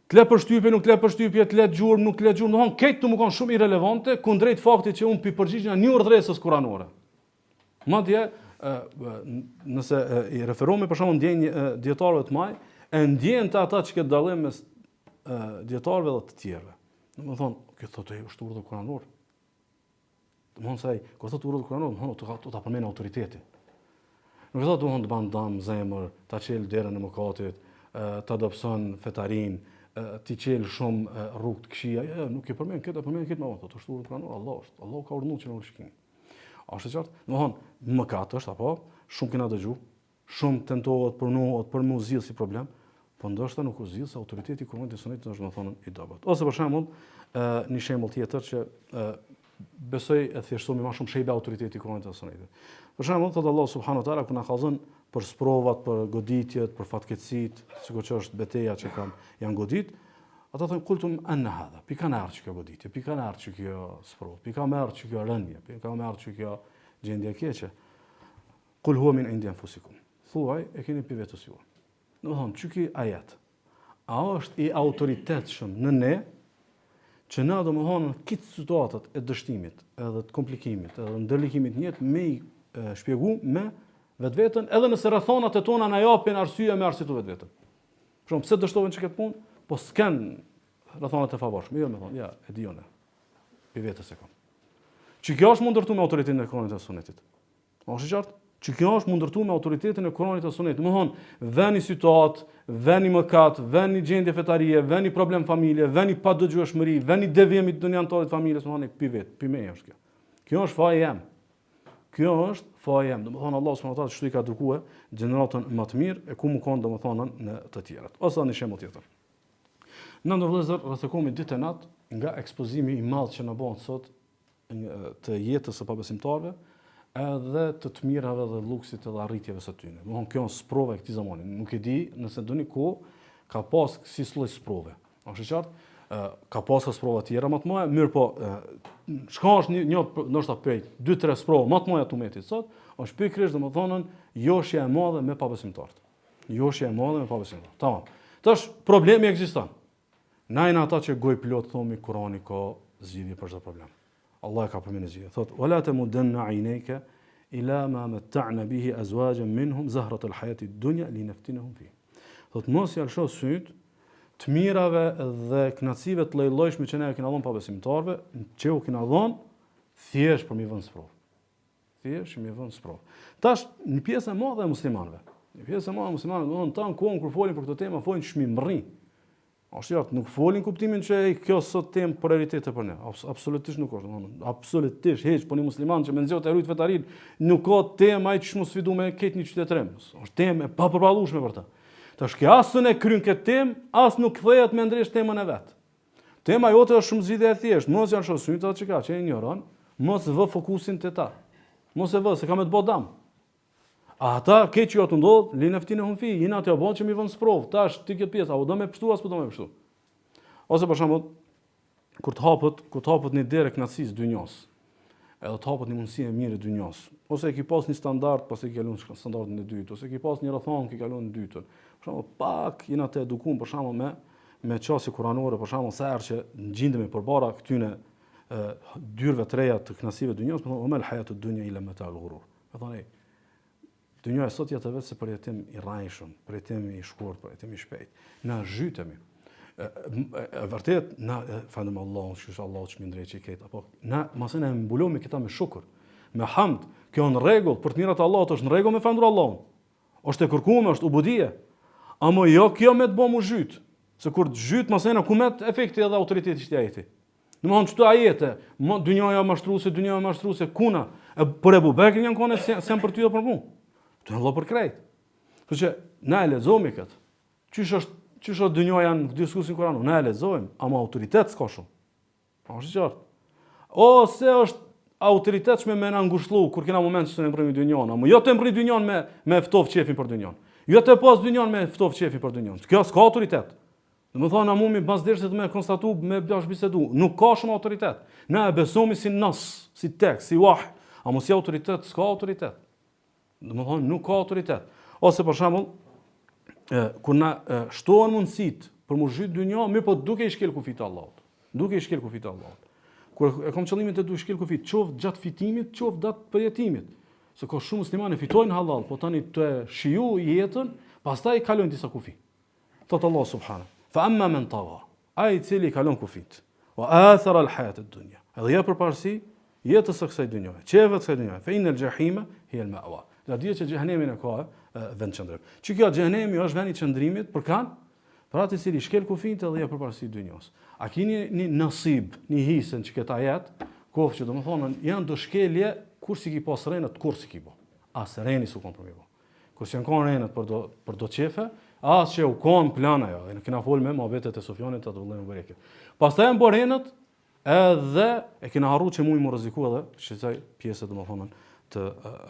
të le përshtypje, nuk të le përshtypje, të le gjurmë, nuk të le gjurmë, me thonë, këtë të më kanë shumë irrelevante, kundrejt faktit që unë pi përgjigjena një urdhresës kuranore. Madje, nëse i referohemi për shembull ndjenjë dietarëve të maj, e ndjen të ata që këtë dallim mes dietarëve dhe të tjerëve. Domethënë, kjo thotë është urdhër kuranor. Domethënë se ai kur thotë urdhër kuranor, domethënë ta përmend autoritetin. Nuk thotë domethënë të ban dam zemër, ta çel derën e mëkatit, ta dobson fetarin, ti qel shumë rrugë të këqija, nuk e përmend këtë më vonë, thotë shtuar në Kur'an, Allahu ka urdhëruar që në shikimi. A është e qartë? Domthon mëkat është apo shumë kena dëgju, shumë tentohet për mu zgjidh si problem, po ndoshta nuk u zgjidh se autoriteti i Kur'anit dhe Sunetit është domethënë i dobët. Ose për shembull, një shembull tjetër që besoj e thjeshtësoj më shumë shejbe autoriteti i Kur'anit dhe Sunetit. Për shembull, thotë Allah subhanahu wa taala kur na ka dhënë për sprovat, për goditjet, për fatkeqësitë, sikur që është betejë që janë godit, ata thonë kultum anna hadha, pika na ardh kjo goditje, pika na ardh kjo sprovë, pika më ardh kjo rënje, pika më ardh kjo gjendje e keqe. Kul huwa min indi anfusikum. Thuaj e keni pi vetës juaj. Domethënë çuki ajet. A është i autoritetshëm në ne që na domethënë këtë situatat e dështimit, edhe të komplikimit, edhe ndërlikimit në jetë me i shpjegu me vetveten, edhe nëse rrethonat e tona na japin arsye me arsye të vetveten. Për shembull, pse dështohen çka këtë punë, po s'kan rrethonat e favorshme. Jo, më thonë, ja, e dione. Pi vetes e kam. Që kjo është mund ndërtu me autoritetin e Kuranit dhe Sunetit. Është e qartë? Që kjo është mund ndërtu me autoritetin e Kuranit dhe Sunetit. Domthonë, vëni situatë, vëni mëkat, vëni gjendje fetarie, vëni problem familje, vëni pa dëgjueshmëri, vëni devijim të dunjantorit familjes, domthonë pi vet, pi me është kjo. Kjo është faja jam. Kjo është faja jam. Domethënë Allah subhanahu wa taala çdo i ka dërguar gjeneratën më të mirë e ku më kanë domethënë në të tjerat. Ose në shembull tjetër. Në ndërvëllëzër rrethëkohemi ditë e natë nga ekspozimi i madh që na bën sot të jetës së pabesimtarëve, edhe të mirave dhe luksit edhe arritjeve së tyre. Domethënë kjo është sprova e këtij zamani. Nuk e di nëse doni ku ka pas si lloj sprove. Është e qartë? Ka pas sprova të tjera më të mëdha, mirë po shkash një ndoshta prej 2-3 sprova më të mëdha të umetit sot, është pikërisht domethënë joshja e madhe me pabesimtarët. Joshja e madhe me pabesimtarët. Tamam. Tash problemi ekziston. Na janë ata që goj plot thomi Kurani ka zgjidhje për çdo problem. Allah e ka përmendur zgjidhje. Thotë wala tamudanna aynaka ila ma matta'na bihi azwajan minhum zahrat al-hayati ad-dunya linaftinahum fi. Thotë mos ja lësho syt të mirave dhe kënaqësive të lloj-llojshme që ne kemi dhënë pabesimtarëve, që u kemi dhënë thjesht për mi vënë sprovë. Thjesht mi vënë sprovë. Tash një pjesë e madhe e muslimanëve. Një pjesë e madhe e muslimanëve domthon tan kohën kur folin për këtë temë, folin çmimrri. Është qartë, nuk folin kuptimin që kjo sot temë prioritete për ne. Absolutisht nuk është, domthon. Absolutisht hiç, po një musliman që menzot e rrit fetarin, nuk ka temë ai që mos sfidu me këtë një qytetërem. Është temë e papërballueshme për ta. Tash që asë në kryen këtë temë, asë nuk kthehet me ndrish temën e vet. Tema jote është shumë zgjidhje e thjeshtë, mos janë shosyt ato që ka, që e ignoron, mos vë fokusin te ta. Mos e vë se ka me të bë dam. Ata keq që ato ndodh, lineftin e humfi, jena të bën që mi vën sprov. Tash ti këtë pjesë, apo do me pështu as po do me pështu. Ose për shembull, kur të hapet një derë kënaqësisë dynjos, edhe të hapet një mundësi e mirë e dynjos, ose e ki pas një standard, pas e ki kalon standardin e dytë, ose e ki pas një rrethon, ki kalon në dytën. Për shembull, pak jena të edukuar për shembull me çështje kuranore, për shembull, sa herë që gjendemi përpara këtyne dyrëve të reja të kënaqësive dynjos, po thonë el hayatu dunya ila mata al-ghurur. Do thonë dynja e sot jetë vetë se përjetim i rrajshëm, përjetim i shkurt, përjetim i shpejt. Na zhytemi. Vërtet na falem Allahun, që Allahu që më ndrejë këtë, apo na mos e mbulomi këta me shukr, me hamd. Kjo në rregull, për të mirat e Allahut është në rregull me falënderim Allahun. Është e kërkuar, është ubudie. Amo jo kjo me të bëmu zhyt. Se kur të zhyt mos e na kumet efekti edhe autoriteti i ajeti. Domthon çdo ajete, dynjaja mashtruese, kuna, për Abu Bekrin janë kone sem për ty apo për mua. Të Allah për krejt. Kështu që na e lexojmë kët. Çish është dynjaja në diskusin Kur'anit, na e lexojmë, ama autoritet s'ka shumë. Është qartë. Ose është autoritetshme me na ngushëllu kur kena moment që të mbrojmë dynjan, ama jo të mbrojmë dynjan me ftoft qefin për dynjan. Jo të pas dynjan me ftoft qefin për dynjan. Kjo s'ka autoritet. Domethënë amumi pas dersit me konstatu me bash bisedu, nuk ka shumë autoritet. Na e besojmë si nas, si tekst, si wah, ama si autoritet s'ka autoritet. Domethënë nuk ka autoritet. Ose për shembull, kur na shtohen mundësit për mu zhyt dynja, mirë po duke i shkel kufit të Allahut. Duke i shkel kufit të Allahut. Kur e kam qëllimin të duke shkel kufit, qoftë gjatë fitimit, qoftë gjatë përjetimit. Se ka shumë muslimanë fitojnë halal, po tani të shiju jetën, pastaj kalojnë disa kufi. Thot Allah subhanahu: "Fa amma man tagha", ai I cili kalon kufit, wa athara al-hayat ad-dunya. Edhe ja përparësi jetës së kësaj dynjaje, çeve të kësaj dynjaje. Fa inna al-jahima hiya al-ma'wa. Dhe dia që xhehenemin e ka vend qëndrim. Që kjo xhehenemi është vendi i qëndrimit për kan? Për atë i cili shkel kufit edhe ja përparësi dynjos. A keni një nasib, një hisën që këtë ajet, kofë që do më thonë, janë do shkelje, kur si ki pas renët, kur si ki po. As reni su kon për mi po. Kur si janë kon renët për do qefe, as që u kon plana jo, e në kena folë me mohabetet e Sofjanit të Abdullah ibn Barekit. Pastaj janë bërë renët, edhe e kena harru që mu i më rëziku edhe shqecaj pjesët do më thonë të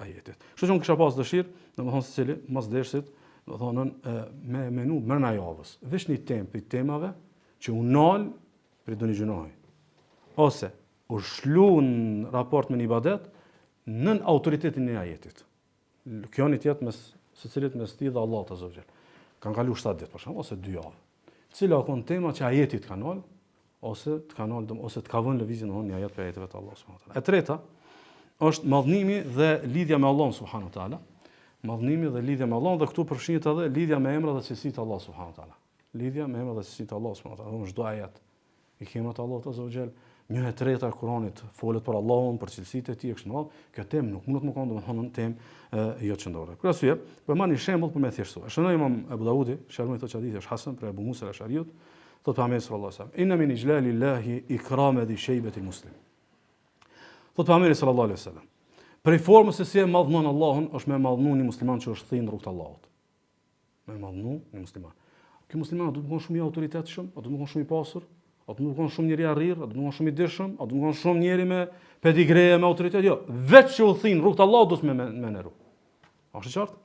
ajetit. Kështu që unë kisha pas dëshirë, do më thonë se cili, mas dersit, do më thonë me menu mërna javës. Vesh një temë për temave që u nalë për do një gjënohi. Ose u shlu në raport me një ibadet nën autoritetin e ajetit. Kjo një tjetë mes se cilit mes ti dhe Allah të zëvgjel. Kanë kalu 7 ditë për shumë, ose 2 javë. Cila o konë tema që ajetit ka nalë, ose të ka nalë, ose të ka vënë lëvizin në një ajet për ajeteve të Allah subhanahu wa taala. E treta është madhnimi dhe lidhja me Allah subhanahu wa taala. Madhnimi dhe lidhja me Allah dhe këtu përfshihet edhe lidhja me emra dhe cilësitë të Allah subhanahu wa taala. Lidhja me emra dhe cilësitë të Allah subhanahu wa taala. Në çdo ajet i kemi të Allahut azza wa jall, 1/3 e Kuranit folet për Allahun, për cilësitë e tij kështu më radh. Kjo temë nuk mund të më konë domethënë temë jo çndore. Për arsye, po marr një shembull për me thjeshtuar. Shënoi Imam Abu Daudi, shërmoi thotë hadithi është hasan për Abu Musa al-Ash'ariut, thotë Muhamedi sallallahu alaihi wasallam, inna min ijlalillahi ikrama dhi shaybati muslim. Thotë Muhamedi sallallahu alaihi wasallam, prej formës se si e madhnon Allahun është me madhnu një musliman që është thënë rrugt të Allahut. Me madhnu një musliman. Ky musliman do të qenë shumë i autoritetshëm, do të qenë shumë i pasur, do të qenë shumë njëri arrir, do të qenë shumë i dishëm, do të qenë shumë njëri me pedigre, me autoritet, jo, vetë që u thënë rrugt të Allahut do të më neru. Është qartë?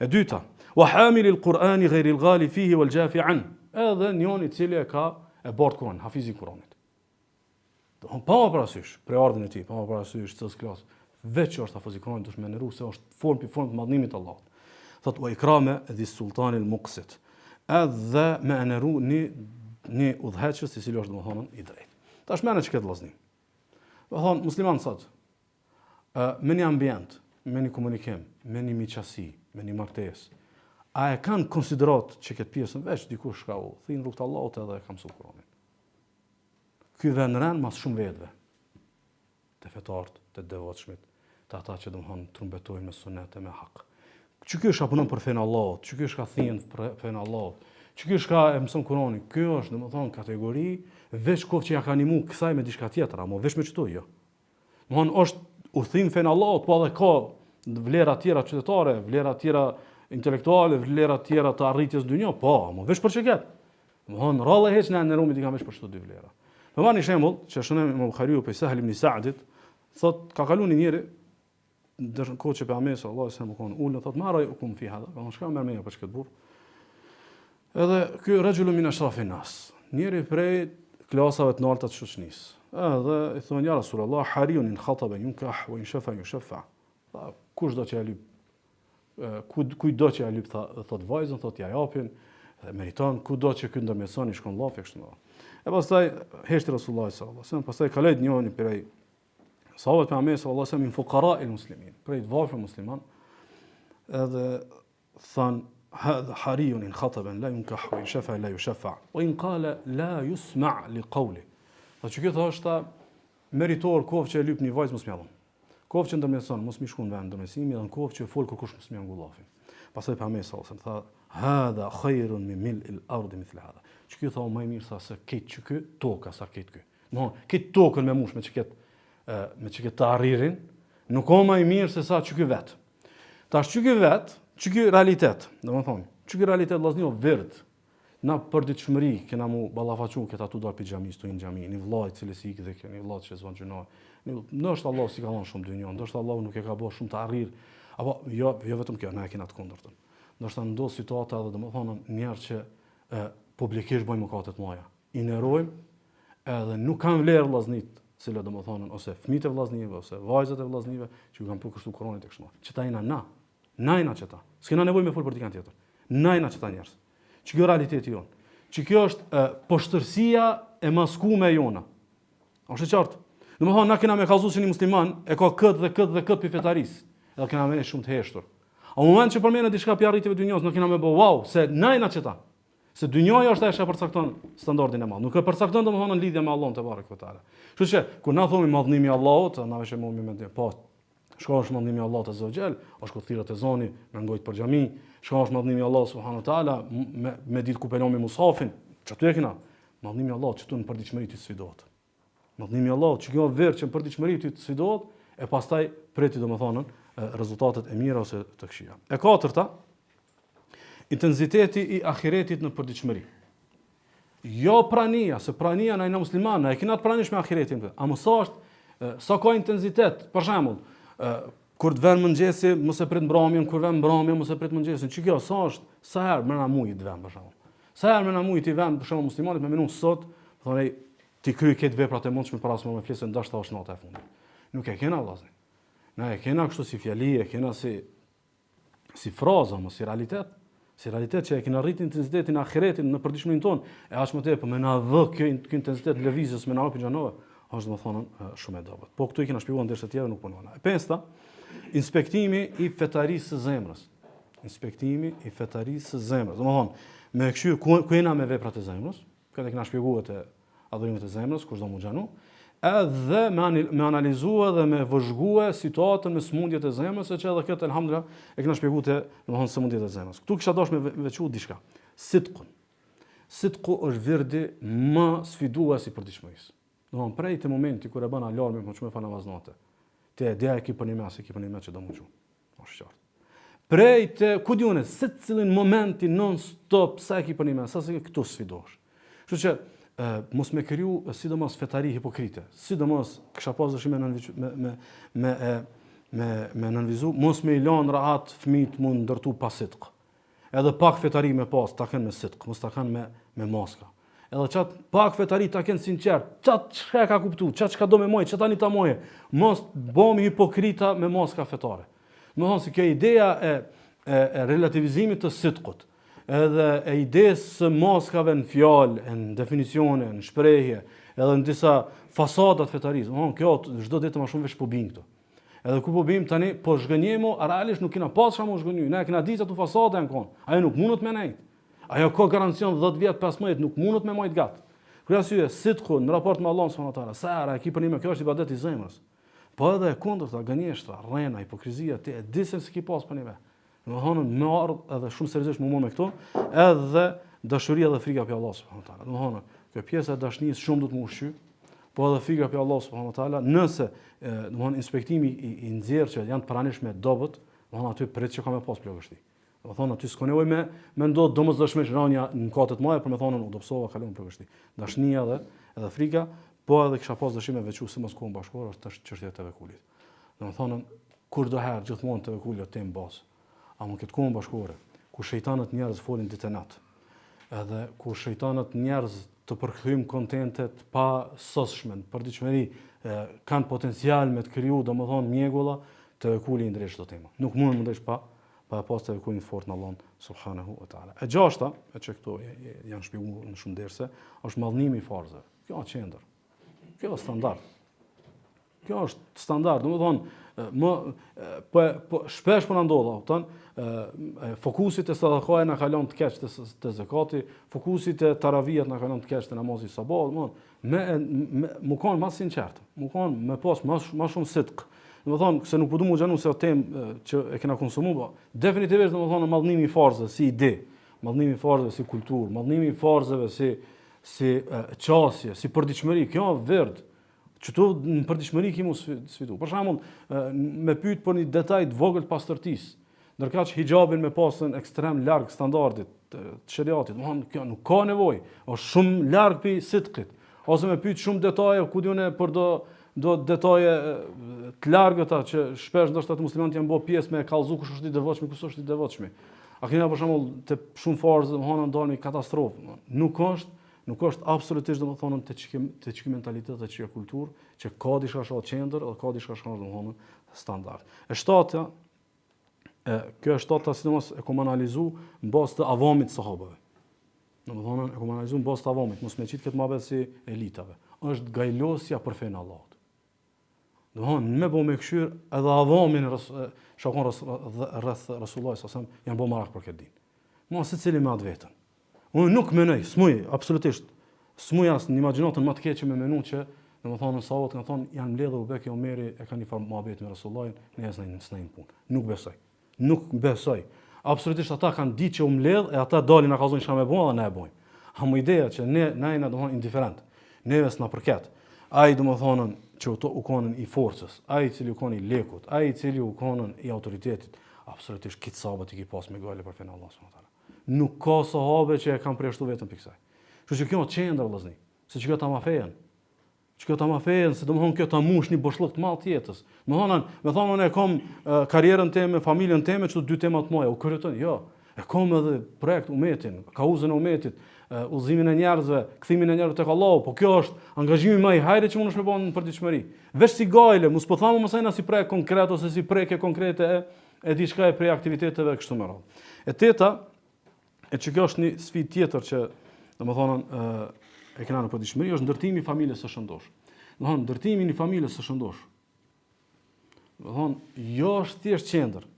E dyta, wa hamilil Qur'ani ghayri al-ghali fihi wal jafi an. Edhe njëri i cili e ka e bart Kur'an, hafizi Kur'anit. Do pa parasysh, për ardhin e tij, pa parasysh çës klas. Vetë që është hafizi Kur'anit do të më neru se është formë të madhnimit të Allahut. Thot wa ikrama dhi sultanil muqsit. Edhe me neru një udhëheqës i cili është domethënë i drejtë. Tash mëna çka të vllaznim. Do thonë musliman sot me një ambient, me një komunikim, me një miqësi, me një martesë, a e kanë konsiderat që këtë pjesën veç dikush ka u thënë rrugt Allahut edhe e ka mësuar Kur'anin. Ky vend rën mas shumë vetëve. Të fetarët, të devotshmit, të ata që domethënë trumbetojnë me sunet e me hak. Që ky është apunon për fen Allahut, që ky është ka thënë për fen Allahut, që ky është ka e mëson Kur'anin. Ky është domethënë kategori veç kohë që ja ka animu kësaj me diçka tjetër, apo veç me çto jo. Domethënë është udhim fen Allahut, po edhe ka vlera tjera qytetare, vlera tjera intelektuale, vlera tjera të arritjes dynjë, po, ama veç për çket. Domethënë rrallë heq në Rumi ti kam veç për çto dy vlera. Më marr një shembull që shënon Imam Buhariu pe Sahel ibn Sa'dit, thot ka kaluar një njeri ndër kohë që pejgamberi sallallahu alaihi wasallam kon ulën, thot marraj ukum fi hadha, do të shkoj më mirë për çket burr. Edhe ky rajulun min ashrafin nas, njeri prej klasave të larta të shoqënisë. Edhe i thonë ja Rasulullah, hariyun in khataba yunkah wa in shafa yushaffa. Kush do që ja lyp, kujdo që ja lyp thot vajzën, thot ja japin, meriton, kudo që ky ndërmjetëson i shkon llafi kështu më. E pastaj heshti Rasulullah sallallahu alaihi wasallam, pastaj kaloi njëri prej sahabëve të Muhamedit sallallahu alaihi wasallam min fuqara al-muslimin, prej të varfër musliman, edhe than هذا حري إن خطبا لا ينكح وإن شفع لا يشفع وإن قال لا يسمع لقوله. Që kjo thoshta meritor kohë që e lyp një vajzë mos mjallon. Kohë që ndërmjetëson mos më shkon vend ndërmjetësimi, edhe kohë që fol kur kush mos më ngullafin. Pastaj Muhamedi sallallahu alaihi wasallam tha hadha khairun min mil'il ardi mithla hadha. Që kjo thonë më mirë sa këtë që ky toka sa këtë ky. Do këtë tokën me mush me çket të arririn, nuk ka më mirë se sa që ky vet. Tash që ky vet, që ky realitet, domethënë, që ky realitet vllazniu vërtet. Na për ditëshmëri kena mu ballafaqu këta tu dal pi xhamis tu në xhami, një vllaj i cili si ikë dhe një vllaj që zon gjunoj. Ndoshta Allah si ka dhënë shumë dynjë, ndoshta Allah nuk e ka bërë shumë të arrir, apo jo vetëm kjo, na e kena të kundërtën. Ndoshta ndodh situata edhe domethënë njerëz që publikisht bëjnë mëkate të mëdha. I nerojmë edhe nuk kanë vlerë vllaznit, cilë domethënë ose fëmijët e vllaznive ose vajzat e vllaznive që kanë për kështu Kur'anit e kështu. Që ta jena najna çeta. S'kena nevojë me fol për dikant tjetër. Najna çeta njerëz. Që kjo realiteti jonë. Që kjo është poshtërsia e maskume jona. Është qartë. Domethënë na kena me kallëzuar si një musliman e ka këtë dhe këtë dhe këtë pi fetaris. Edhe kena me shumë të heshtur. A moment që përmendë diçka pi arritjeve të dunjos, nuk kena me bë wow, se najna çeta. Se dynjaja është ajo që përcakton standardin e madh. Nuk e përcakton domethënë në lidhje me Allahun te barekuta. Kështu që kur na thomi madhnimi i Allahut, na vesh me moment po Shka është madhnimi Allah të zëgjel, është këtë thirët e zoni, me ngojtë për gjami, shka është madhnimi Allah subhanahu ta'ala, me ditë ku pelon me mushafin, që tu e kina, madhnimi Allah që tu në përdiqëmëri të sfidohet. Madhnimi Allah që kjo verë që në përdiqëmëri të sfidohet, e pastaj preti do më thonën rezultatet e mira ose të këshia. E katërta, intenziteti i ahiretit në përdiqëmëri. Jo prania, se prania na jena musliman, na e kena të pranish me ahiretin, a mësa është, sa ka intenzitet, për shembull, kur të vën mëngjesi, mos e prit mbrëmjen, kur vën mbrëmjen, mos e prit mëngjesin. Çi kjo, sa është, sa herë mëna mujit të vën për shembull. Sa herë mëna mujit i vën për shembull muslimanit me menun sot, thonë ti kryej këtë veprat e mundshme para se më flisën dashur është nota e fundit. Nuk e kena vëllazë. Na e kena kështu si fjali, e kena si fraza, mos si realitet. Si realitet që e kena rrit intensitetin e ahiretit në përditshmërinë tonë, e aq më tepër me na vë kjo intensitet lëvizjes me na hapi xhanove, është domethënë shumë e dobët. Po këtu i kena shpjeguar ndërsa tjetër nuk punojnë. E pesta, inspektimi i fetarisë së zemrës. Inspektimi i fetarisë së zemrës. Domethënë, me këshir ku jena me veprat e zemrës, këtë kena shpjeguar te adhurimet e zemrës, kush do mu xhanu, edhe me analizuar dhe me vëzhguar situatën me smundjet e zemrës, se që edhe këtë elhamdulillah e kena shpjeguar te domethënë smundjet e zemrës. Ktu kisha dashur me veçu diçka. Sidqun. Sidqu është virdi më sfidues i përditshmërisë. Domethënë prej të momenti kur e bën alarmin po çmë fa namaznate. Te dia e ki për një mes që do mu çu. Është qartë. Prej të ku diunë se cilin momenti non stop sa e ki për një mes, sa se këtu sfidosh. Kështu që mos me kriju sidomos fetari hipokrite. Sidomos kisha pas dëshim me nënvizu, mos me i lënë rahat fëmijët mund ndërtu pa sidq. Edhe pak fetari me pas, ta kenë me sidq, mos ta kanë me maska. Edhe çat pak fetari ta kenë sinqert. Çat çka ka kuptu, çka do me moj, çat tani ta moje. Mos bëmi hipokrita me maska fetare. Domethënë se kjo ideja e relativizimit të sidqut, edhe e idesë së maskave në fjalë, në definicione, në shprehje, edhe në disa fasadat fetarizëm. Kjo çdo ditë më shumë veç po bin këtu. Edhe ku po bim tani, po zhgënjemo, realisht nuk kena pas çfarë më zhgënjy. Ne kena ditë ato fasade janë kon. Ajo nuk mundet me nejt. Ajo ka garancion 10 vjet 15 nuk mundet me majt gat. Kur arsye sidqu në raport me Allahun subhanahu wa taala, sa ara ki punim me kjo është ibadet i zemrës. Po edhe e kundërta, gënjeshtra, rrena, hipokrizia, ti e di se s'ki pas punime. Domthonë më ardh edhe shumë seriozisht më me këto, edhe dashuria dhe frika për Allah subhanahu wa taala. Domthonë, kjo pjesa e dashurisë shumë do të më ushqy, po edhe frika për Allah subhanahu wa taala, nëse domthonë inspektimi i nxjerrë që janë të pranishme dobët, domthonë aty prit që ka më pas plagështi. Domthonë aty s'ka nevojë me ndodh domosdoshmërisht rënia në katët mëdha për me thonë u dobësova kalon plagështi. Dashuria edhe frika, po edhe kisha pas dëshime veçu si mos kohën bashkëkor është çështja e tevekulit. Domthonë kur do herë gjithmonë tevekuli është temë bazë. Ama këtë kohën bashkore, ku shejtanët njerëz folin ditë e natë, edhe ku shejtanët njerëz të përkthejmë kontentet pa sosshme, përditshmëri, kanë potencial me të kriju, domethënë mjegulla, tevekuli i ndresh çdo temë. Nuk mund të ndesh pa pas tevekulin fort në Allahun subhanahu wa taala. E gjashta, që këto janë shpjeguar në shumë derse, është mallnimi i farzave. Kjo është qendër. Kjo është standard. Kjo është standard, domethënë po shpesh po na ndodh, kupton, fokusi te sadakaja na kalon të keq te zakati, fokusi te taraviat na kalon të keq te namazi sabah, domethënë më kanë më sinqert, më kanë më pas më shumë sidq. Domethënë se nuk po duam u xhanu se o temë që e kena konsumuar, definitivisht domethënë mallnimi i farzave si ide, mallnimi i farzave si kulturë, mallnimi i farzave si qasje, si përditshmëri, kjo është verd. Qëtu në përditshmëri kemi sfidu. Për shembull, me pyet për një detaj të vogël të pastërtisë, ndërkaq hijabin me pasën ekstrem larg standardit të shariatit, domethënë kjo nuk ka nevojë, është shumë larg pi sidqit. Ose me pyet shumë detaje, ku diunë për do detaje të largëta që shpesh ndoshta të muslimanët janë bë pjesë me kallëzu kush është i devotshëm, kush është i devotshëm. A kena për shembull të shumë farzë domethënë ndalmi katastrofë. Nuk është absolutisht domethënë të çka mentalitet, të çka kulturë, që ka diçka shumë qendër, dhe ka diçka shumë domethënë standard. E shtata, kjo shtata sidomos e kam analizu në bazë të avamit sahabëve. Domethënë e kam analizu në bazë të avamit, mos me qit këtë mëbet si elitave. Është gajlosja për fenë Allahut. Domethënë me bë me këshir edhe avamin shakon rreth Resulullah sa janë bë marrë për këtë dinë. Mos secili me atë vetën. Unë nuk menoj, smuj, absolutisht, smuj as në imagjinatën më të keqe me menu që Domethënë sahabët kanë thonë janë mbledhur Bekri Omeri e kanë një farë muhabet me Rasulullahin, ne s'na punë. Nuk besoj. Absolutisht ata kanë ditë që u mbledh e ata dalin na kallzojnë çka më bën dhe na e bojnë. Hamu ideja që na jena domethënë indiferent. Neve s'na përket. Ai domethënë që u konën i forcës, ai i cili u konën i lekut, ai i cili u konën i autoritetit, absolutisht këtë sahabët i ki pas me gale për fenë Allah subhanahu wa taala. Nuk ka sahabe që e kanë përjashtu vetëm pikë kësaj. Kështu që kjo është qendër vëllazëni. Se çka ta mafejen. Çka ta mafejen, se domethënë kjo ta mush një boshllëk të madh tjetës. Me thonë unë e kam karrierën time, familjen time, çdo 2 tema të moja, u kryetën. Jo. E kam edhe projekt umetin, kauzën e umetit, udhëzimin e njerëzve, kthimin e njerëzve tek Allahu, po kjo është angazhimi më i hajrit që mundesh me bën për ditëshmëri. Veç si gajle, mos po thamë mos ai si projekt konkret ose si prekje konkrete e diçka e prej aktiviteteve kështu me radhë. E teta, që kjo është një sfidë tjetër që domethënë e kena në përditshmëri është ndërtimi i familjes së shëndosh. Domethënë ndërtimi i familjes së shëndosh. Domethënë jo është thjesht qendër,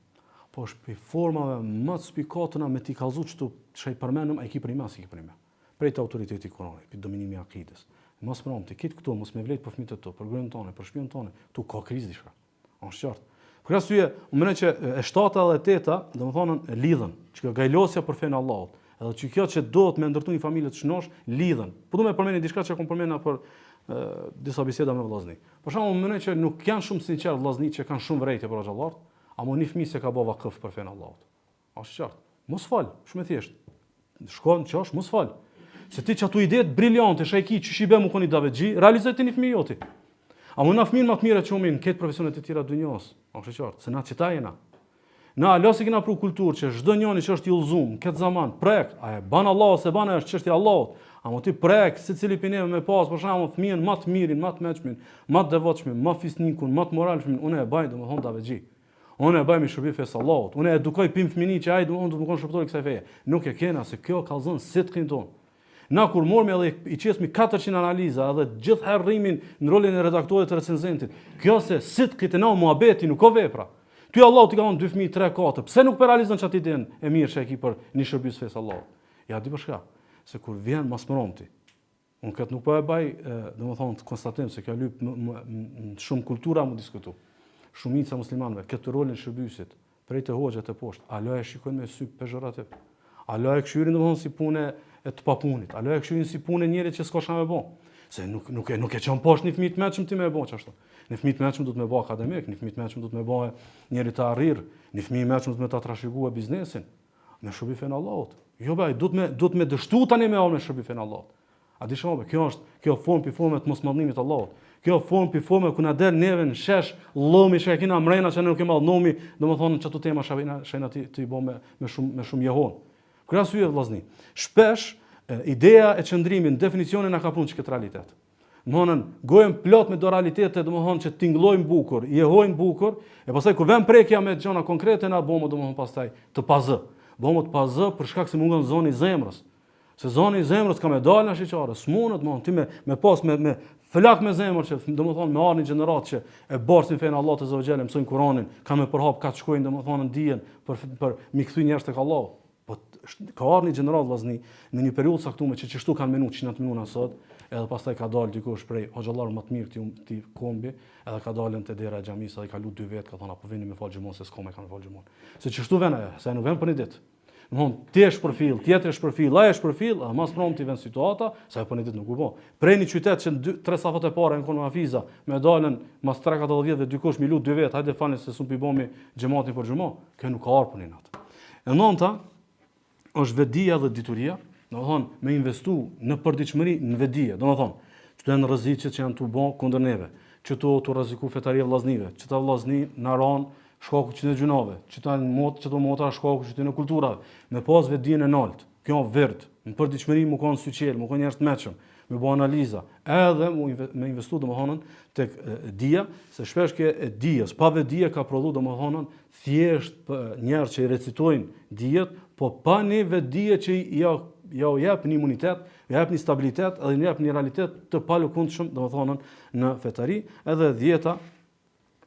po është për formave më të spikatuna me t'i kallzu çtu çai përmendëm ai ki për mas i ki për më. Prej të autoriteti kuranit, për dominimi i akides. Mos më romti, kit këtu mos më vlet për fëmijët e tu, për gruan tonë, për shtëpinë tonë, tu ka krizë diçka. Është qartë. Për arsye, unë mendoj që e 7-a dhe 8-a, domethënë lidhen, që gajlosja për fenë Allahut. Edhe që kjo që do të me ndërtu një familje të shënosh, lidhen. Po du me përmeni diçka që kom përmena për disa biseda me vllazni. Për shembull, më mendoj që nuk janë shumë sinqert vllazni që kanë shumë vërejtje për xhallart, ama një fëmijë se ka bëva këf për fenë Allahut. Është qartë. Mos fal, shumë e thjeshtë. Shkon çosh, mos fal. Se ti çatu ide briljante, shajki çish i bë mu koni Davetxhi, realizoj ti një fëmijë joti. Ama na fëmijën më të mirë që umin këtë profesionet e tjera dunjos. Është qartë, se na çita jena. Na lasi kena pru kulturë që çdo njëri që është i udhëzuar këtë zaman, projekt, a e ban Allah ose ban është çështja e Allahut. Ama ti projekt secili pinë me pas, për shembull, fëmijën më të mirin, më të mëshmin, më të devotshëm, më fisnikun, më të moralshëm, unë e baj domethënë Davetxhi. Unë e baj me shërbim fesë Allahut. Unë edukoj pim fëmini që ai domethënë do të mkon shërbëtor kësaj feje. Nuk e kena se kjo kallzon sitkin ton. Na kur mormi edhe i qesmi 400 analiza edhe gjithë harrimin në rolin e redaktorit të recenzentit. Kjo se sitkit e na muhabeti nuk ka vepra. Ty Allahu t'i ka dhënë 2 fëmijë, 3, 4. Pse nuk realizon çati den e mirë që e ki për një shërbim fesë Allahut? Ja di për shka. Se kur vjen masmëromti. Unë këtë nuk po e baj, domethënë të konstatojm se kjo lyp në shumë kultura mu diskutu. Shumica muslimanëve këtë rolin shërbysit prej të hoxhat e poshtë, a lo e shikojnë me sy pejorativ? A lo e këshyrin domethënë si punë e të papunit? A lo e këshyrin si punë e njerit që s'ka çfarë me bë? Se nuk e çon poshtë një fëmijë të mëshëm ti më e bën çashtu. Një fëmijë të mëshëm do të më bëj akademik, një fëmijë të mëshëm do të më bëj njëri të arrir, një fëmijë i mëshëm do të më ta trashëgojë biznesin me shërbim fen Allahut. Jo baj, do të më dështu tani me me shërbim fen Allahut. A di shumë, kjo formë për formë të mosmallënimit të Allahut. Kjo formë për formë ku na del neve në shesh llomi që kena mrena që ne nuk e mallnomi, domethënë çato tema shajna ti bë me shumë jehon. Kur arsye vllazni. Shpesh ideja e qëndrimit në definicionin na ka punë këtë realitet. Domthonë gojem plot me do realitete, domthonë që tingëllojmë bukur, jehojmë bukur, e pastaj kur vjen prekja me gjëra konkrete na bëmë domthonë pastaj të pazë. Bëmë të pazë për shkak se mungon zoni i zemrës. Se zoni i zemrës ka me dalë në shiqare, s'munët domthonë ti me pas me flak me zemër që domthonë me ardhin gjenerat që e borsin fen Allah te Zogjel, mësojnë Kur'anin, kanë me përhap kaç shkojnë domthonë dijen për mi kthy njerëz tek Allahu. Po ka ardhin gjenerat vllazni në një periudhë caktuar që çështu kanë menuar 100 minuta sot, edhe pastaj ka dalë dikush prej hoxhallar më të mirë ti kombi, edhe ka dalën te dera e xhamisë, edhe ka lut 2 vet, ka thonë apo vini me fal xhamon se s'ka me kanë fal xhamon. Se çështu vjen ajo, se nuk vjen për një ditë. Domthon ti je profil, tjetri është profil, ai është profil, a mas promti vjen situata, sa po në ditë nuk u bë. Prej një qytet që 3 safat e para në kon Hafiza, me dalën mas 3-4 vjet dhe dikush mi lut 2 vet, hajde falni se s'u bëmi xhamatin për xhamon, kjo nuk ka ardhur natë. E nënta është vedia dhe dituria, domthon me investu në përditshmëri në vedije, domthon çdo janë rreziqet që janë tu bë kundër neve, që tu rreziku fetaria vllaznive, që ta vllazni na ran shkaku që të gjunave, që të mota shkaku që të në kulturave, me pas vedin e nalt, kjo vërd, në përditshmëri më konë syqel, më konë njerëz të mëshëm, me bo analiza, edhe me investu domethënë tek dia, se shpesh ke dijes, pa vedia ka prodhu domethënë thjesht njerëz që i recitojnë dijet, po pa një vedije që ja u jep një imunitet, ja jep një stabilitet, edhe ja jep një realitet të palëkundshëm domethënë në fetari, edhe 10-a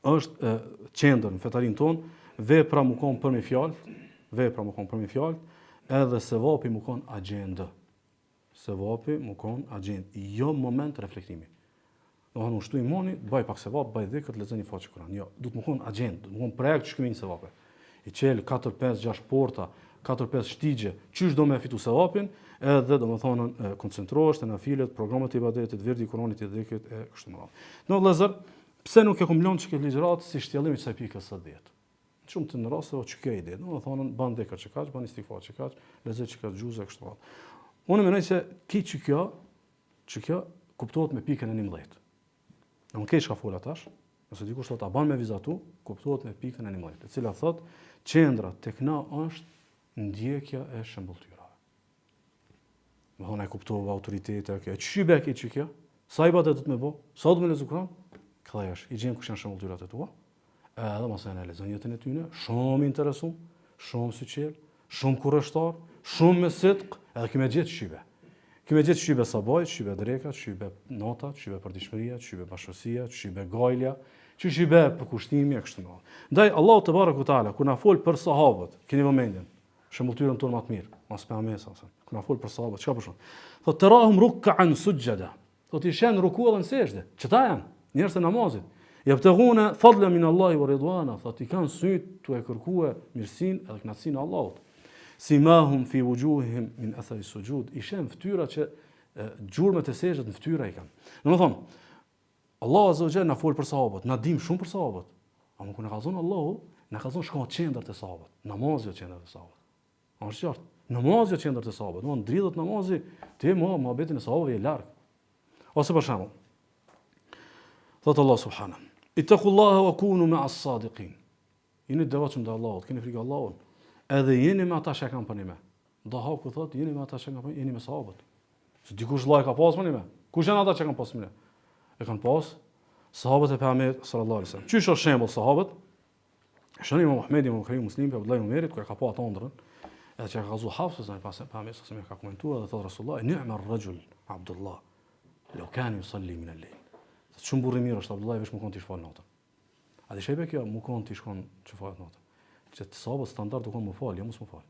është qendër në fetarin ton, vepra më konë për me fjalë, edhe sevapi më konë agjendë. Sevapi më konë agjendë, jo moment reflektimi. Domethënë ushtu imani, bëj pak sevap, bëj dhikr, lexoj një faqe Kur'an. Jo, duhet të më agent, duhet të më projekt shkrimin sevape. I qel 4, 5, 6 porta, 4, 5 shtigje, çysh do me fitu sevapin, edhe domethënë koncentrohesh te nafilet, programet e ibadetit, virdi i Kur'anit i dhikrit e kështu me radhë. Në vëllezër, pse nuk e kam lënë çka ligjërat si shtjellimi kësaj pikës së 10. Shumë të në raste o që kjo ide, domethënë ban dhikr që kaq, ban istighfar që kaq, lexoj që kaq xhuza kështu me radhë. Unë mendoj se që kjo kuptohet me pikën e 11. Nuk ke çka fola tash, nëse dikush thotë ta ban me vizatu, kuptohet me pikën e 11, e cila thotë qendra tek na është ndjekja e shembulltyrave. Domethënë ai kuptova autoritete, kjo çybe që kjo, sa ibadet do të më bë, sa do të më lexoj Kur'an, kthehesh, i gjem kush janë shembulltyrat e tua. Edhe mos e lexon jetën e tyre, shumë interesum, shumë syqel, shumë kurrështar, shumë me sidq, edhe kimë gjetë shtybe. Kimë gjetë shtybe sabaj, shtybe dreka, shtybe nota, shtybe përditshmëria, shtybe bashkësia, shtybe gajlja, shtybe përkushtimi e kështu me radhë. Ndaj Allahu te bareku teala kur na fol për sahabët, keni vëmendjen, shembulltyrën tonë më të mirë, mos pa mësa, kur na fol për sahabët, çka po thonë? Thotë tarahum ruk'an sujada. Thotë ishin ruku edhe në sejdë. Çta janë? Njerëz të namazit. Yabtaghuna fadlan min Allahi wa ridwana, thotë kanë syt tu e kërkuar mirësinë edhe kënaqësinë e Allahut. Simahum fi wujuhihim min athari sujud, ishin fytyra që gjurmët e sejdës në fytyra i kanë. Domethënë, Allahu azza wa jalla na fol për sahabët, na dim shumë për sahabët. Ama kur na ka thënë Allahu, na ka thënë shko qendrat e sahabët. Namazi është qendrat e sahabët. Është qartë. Namazi është qendrat e sahabët. Domethënë dridhet namazi, ti mohabetin e sahabëve je larg. Ose për shembull, thot Allah subhanahu: "Ittaqullaha wa kunu ma'as sadiqin." Jeni devotshëm te Allahut, keni frikë Allahut. Edhe jeni me ata që kanë punë me. Dahaku thot, jeni me ata që kanë punë, jeni me sahabët. Se dikush vllai ka pas punë me. Kush janë ata që kanë pas punë? E kanë pas sahabët e Pejgamberit sallallahu alaihi wasallam. Çish është shembull sahabët? Shani Muhamedi, Muslimi, Abdullah ibn Merit, kur ka pa atë ëndrrën, edhe që ka gazu Hafsës në pas Pejgamberit sallallahu alaihi wasallam ka komentuar dhe thot Rasulullah: "Ni'ma ar-rajul Abdullah, law kana yusalli min al-layl." Shumë burr i mirë është Abdullah, veç më kon ti shfal natën. A di shejbe kjo, më kon ti shkon që falet natën. Që të sahabët standard u kon më fal, jo mos më fal.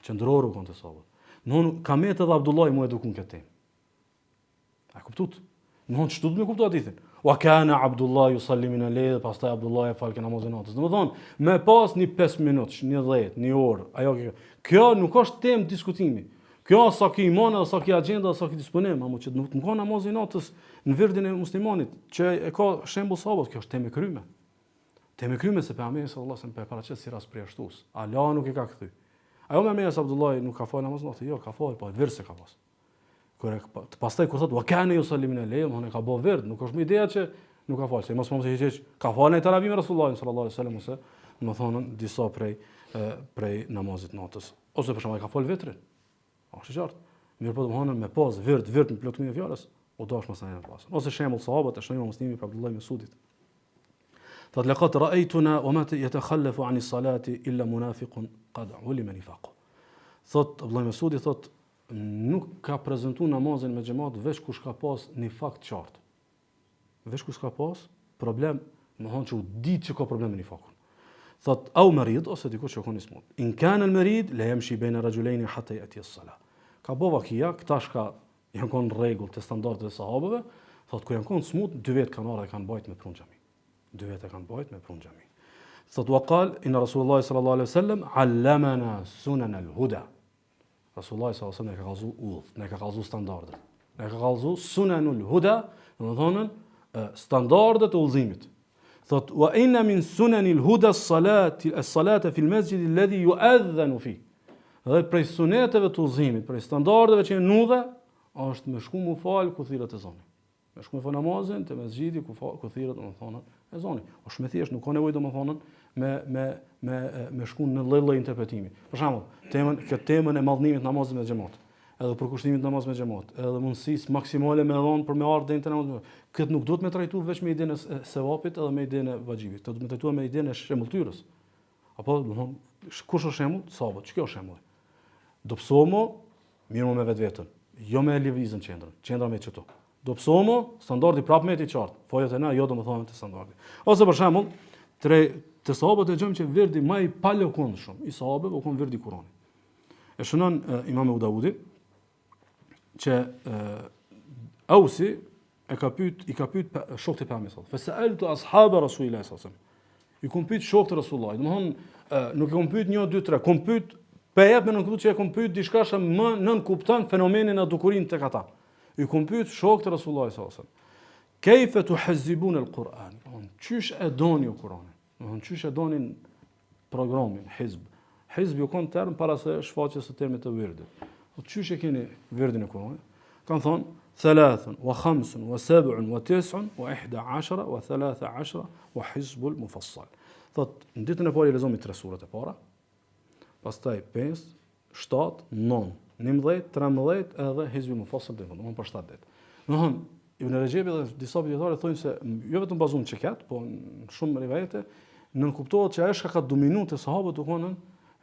Qendror u kon të sahabët. Non kamet edhe Abdullah mu edukun këtë. A kuptut? Non çtu do të kuptoj hadithin. Wa kana Abdullah yusalli min al-layl, pastaj Abdullah e fal që namazin natës. Domethënë, me pas një 5 minutë, një 10, një orë, ajo kjo nuk është temë diskutimi. Kjo sa ki iman edhe sa ki agenda, sa ki disponim, ama që nuk ka namazin natës në virdin e muslimanit, që e ka shembull sahabët, kjo është temë kryme. Temë kryme se Pejgamberi sallallahu alajhi wasallam paraqet si rast përjashtues. Allah nuk e ka kthy. Ajo me mes Abdullah nuk ka fal namaz natë, jo, ka fal, po virse ka pas. Kur pastaj kur thotë wa kana yusalli min al-layl, më ka bë verd, nuk është më ideja që nuk ka fal, se mos mos e hiç ka fal në taravim Rasulullah sallallahu alajhi wasallam ose më thonë disa prej namazit natës, ose për shembull ka fal vetrin. Është qartë. Mirë po domthonë me pas verd në plotësinë e fjalës, u dash mos ajë pas. Ose shembull sahabët e shënimit muslimi për Abdullah ibn Mesudit. Thot laqad ra'aytuna wa ma yatakhallafu 'ani salati illa munafiqun qad ulima nifaqu. Thot Abdullah ibn Mesudi thot nuk ka prezantuar namazin me xhamat veç kush ka pas nifaq të qartë. Veç kush ka pas problem, domthonë që u ditë që ka problem me nifaqun. Thot au marid ose dikush që ka qenë smut. In kana al marid la yamshi bayna rajulayn hatta yati as-salah. Ka bova kia, këta shka janë konë rregull të standardet e sahabëve, thot kur janë konë smut, 2 vjet kanë ardhur dhe kanë bajt me prunë xhami. 2 vjet e kanë bajt me prunë xhami. Thot wa qal inna Rasulullah sallallahu alaihi wasallam 'allamana sunan al-huda. Rasulullah sallallahu alaihi wasallam ka gazu udh, ne ka gazu standardet. Ne ka gazu sunanul huda, domethënë standardet e udhëzimit. Thot wa inna min sunanil huda as-salata fi al-masjid alladhi yu'adhanu fi. Dhe prej suneteve të udhëzimit, prej standardeve që janë nudhe, është me shku mu fal ku thirret ezani. Me shku me fal namazin te mesxhidi ku thirret domethënë ezani. Është më thjesht, nuk ka nevojë domethënë me shku në lloj interpretimi. Për shembull, këtë temën e mallënimit namazit me xhamat, edhe për kushtimit namaz me xhamat, edhe mundësisë maksimale me dhon për me ardhur deri te namazi. Këtë nuk duhet me trajtuar vetëm me idenë e sevapit edhe me idenë e vajxhibit. Duhet me trajtuar me idenë e shembulltyrës. Apo domethënë kush është shembull? Sahabët. Ç'kjo është shembull? Do psomo, mirë me vetveten, jo me lëvizën qendra me çto. Do psomo, standardi prapë me të qartë. Fojat e na jo domethënë të standardi. Ose për shembull, të sahabët e gjëm që verdi më i palëkundshëm i sahabëve u kon verdi Kur'anit. E shënon Imam Abu Davudi që Ausi i ka pyet shokët e Pejgamberit sallallahu alaihi wasallam. Fasa'altu ashaba Rasulillahi sallallahu alaihi wasallam. I kom pyet shokët e Rasullullah. Domthon nuk e kom pyet 1 2 3, kom pyet për në kuptuar që e kom pyet diçka që më nën kupton fenomenin e dukurinë tek ata. I kom pyet shokët e Rasullullah sallallahu alaihi wasallam. Kayfa tuhazzibun al-Quran? Çish e doni ju Kur'anin? Domthon çish e donin programin hizb. Hizb ju kon term para se shfaqjes së termit të virdit. Po çish e keni virdin e Kur'anit? Kan thon 3 و 5 و 7 و 9 و 11 و 13 و حزب المفصل. Thot në ditën e parë i lexomi 3 surat e para. Pastaj 5, 7, 9, 11, 13 edhe hizbi mufassal të fundit, për 7 ditë. Domthon Ibn Rajebi dhe disa dietarë thonë se jo vetëm bazuar në çekat, po në shumë rivajete nën kuptohet që ajo ka dominu te sahabët u konën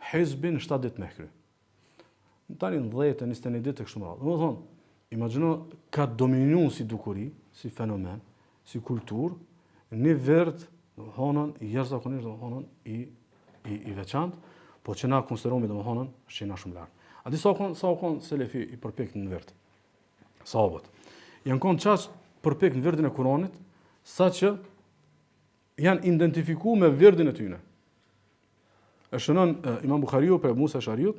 hizbin 7 ditë me kry. Tani në 10 e 21 ditë kështu më radhë. Domthon imagjino ka dominu si dukuri, si fenomen, si kulturë, një verd, domthonën jashtëzakonisht domthonën i veçantë, po që na konsiderohemi domthonën shina shumë lart. A di sa kon selefi i përpikt në verd. Sahabët janë kon çast përpikt në verdin e Kuranit, saqë janë identifikuar me verdin e tyre. E shënon Imam Buhariu për Musa Shariut,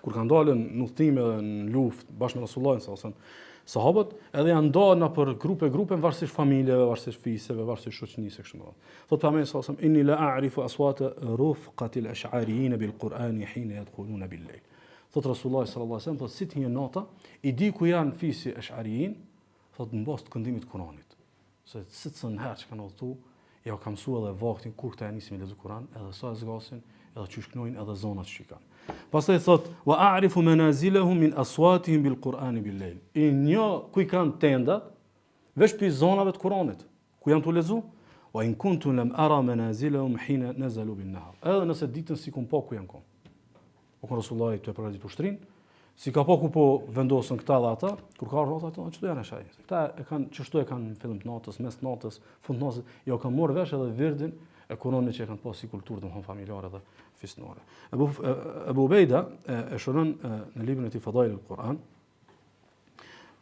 kur kanë dalën në udhtim edhe në luftë bashkë me Rasulullahin sallallahu alaihi wasallam, sahabët edhe janë ndarë për grupe varësisht familjeve, varësisht fisëve, varësisht shoqënisë kështu më radh. Thotë Pejgamberi sallallahu alaihi wasallam: "Inni la a'rifu aswata rufqati al-ash'ariyin bil-Qur'ani hina yadkhuluna bil-layl." Thotë Rasulullahi sallallahu alaihi wasallam, thotë si të nota, i di ku janë fisi ash'ariyin, thotë në bazë të këndimit të Kuranit. Se sitën herë që kanë udhëtu, ja ka mësuar edhe vaktin kur këta nisin me lexu Kur'an, edhe sa zgasin, edhe çu shknojnë, edhe zonat që kanë. Pastaj thot wa a'rifu manazilahum min aswatihim bil Qur'ani bil layl. I njo ku i kanë tendat veç pi zonave të Kuranit, ku janë tu lexu. Wa in kuntu lam ara manazilahum hina nazalu bin nahar. Edhe nëse ditën si kum pa ku janë kon. O kon Rasulullahi të përgatitur ushtrin, si ka pa ku po vendosën këta dhe ata, kur ka rrota ato, çdo janë ashaj. Këta e kanë çështu e kanë në fillim të natës, mes të natës, fund të natës, jo kanë marrë vesh edhe virdin e Kuranit që e kanë pas si kulturë domthon familjare dhe fisnore. Abu Ubejda e shënon në librin e tij Fadail al-Quran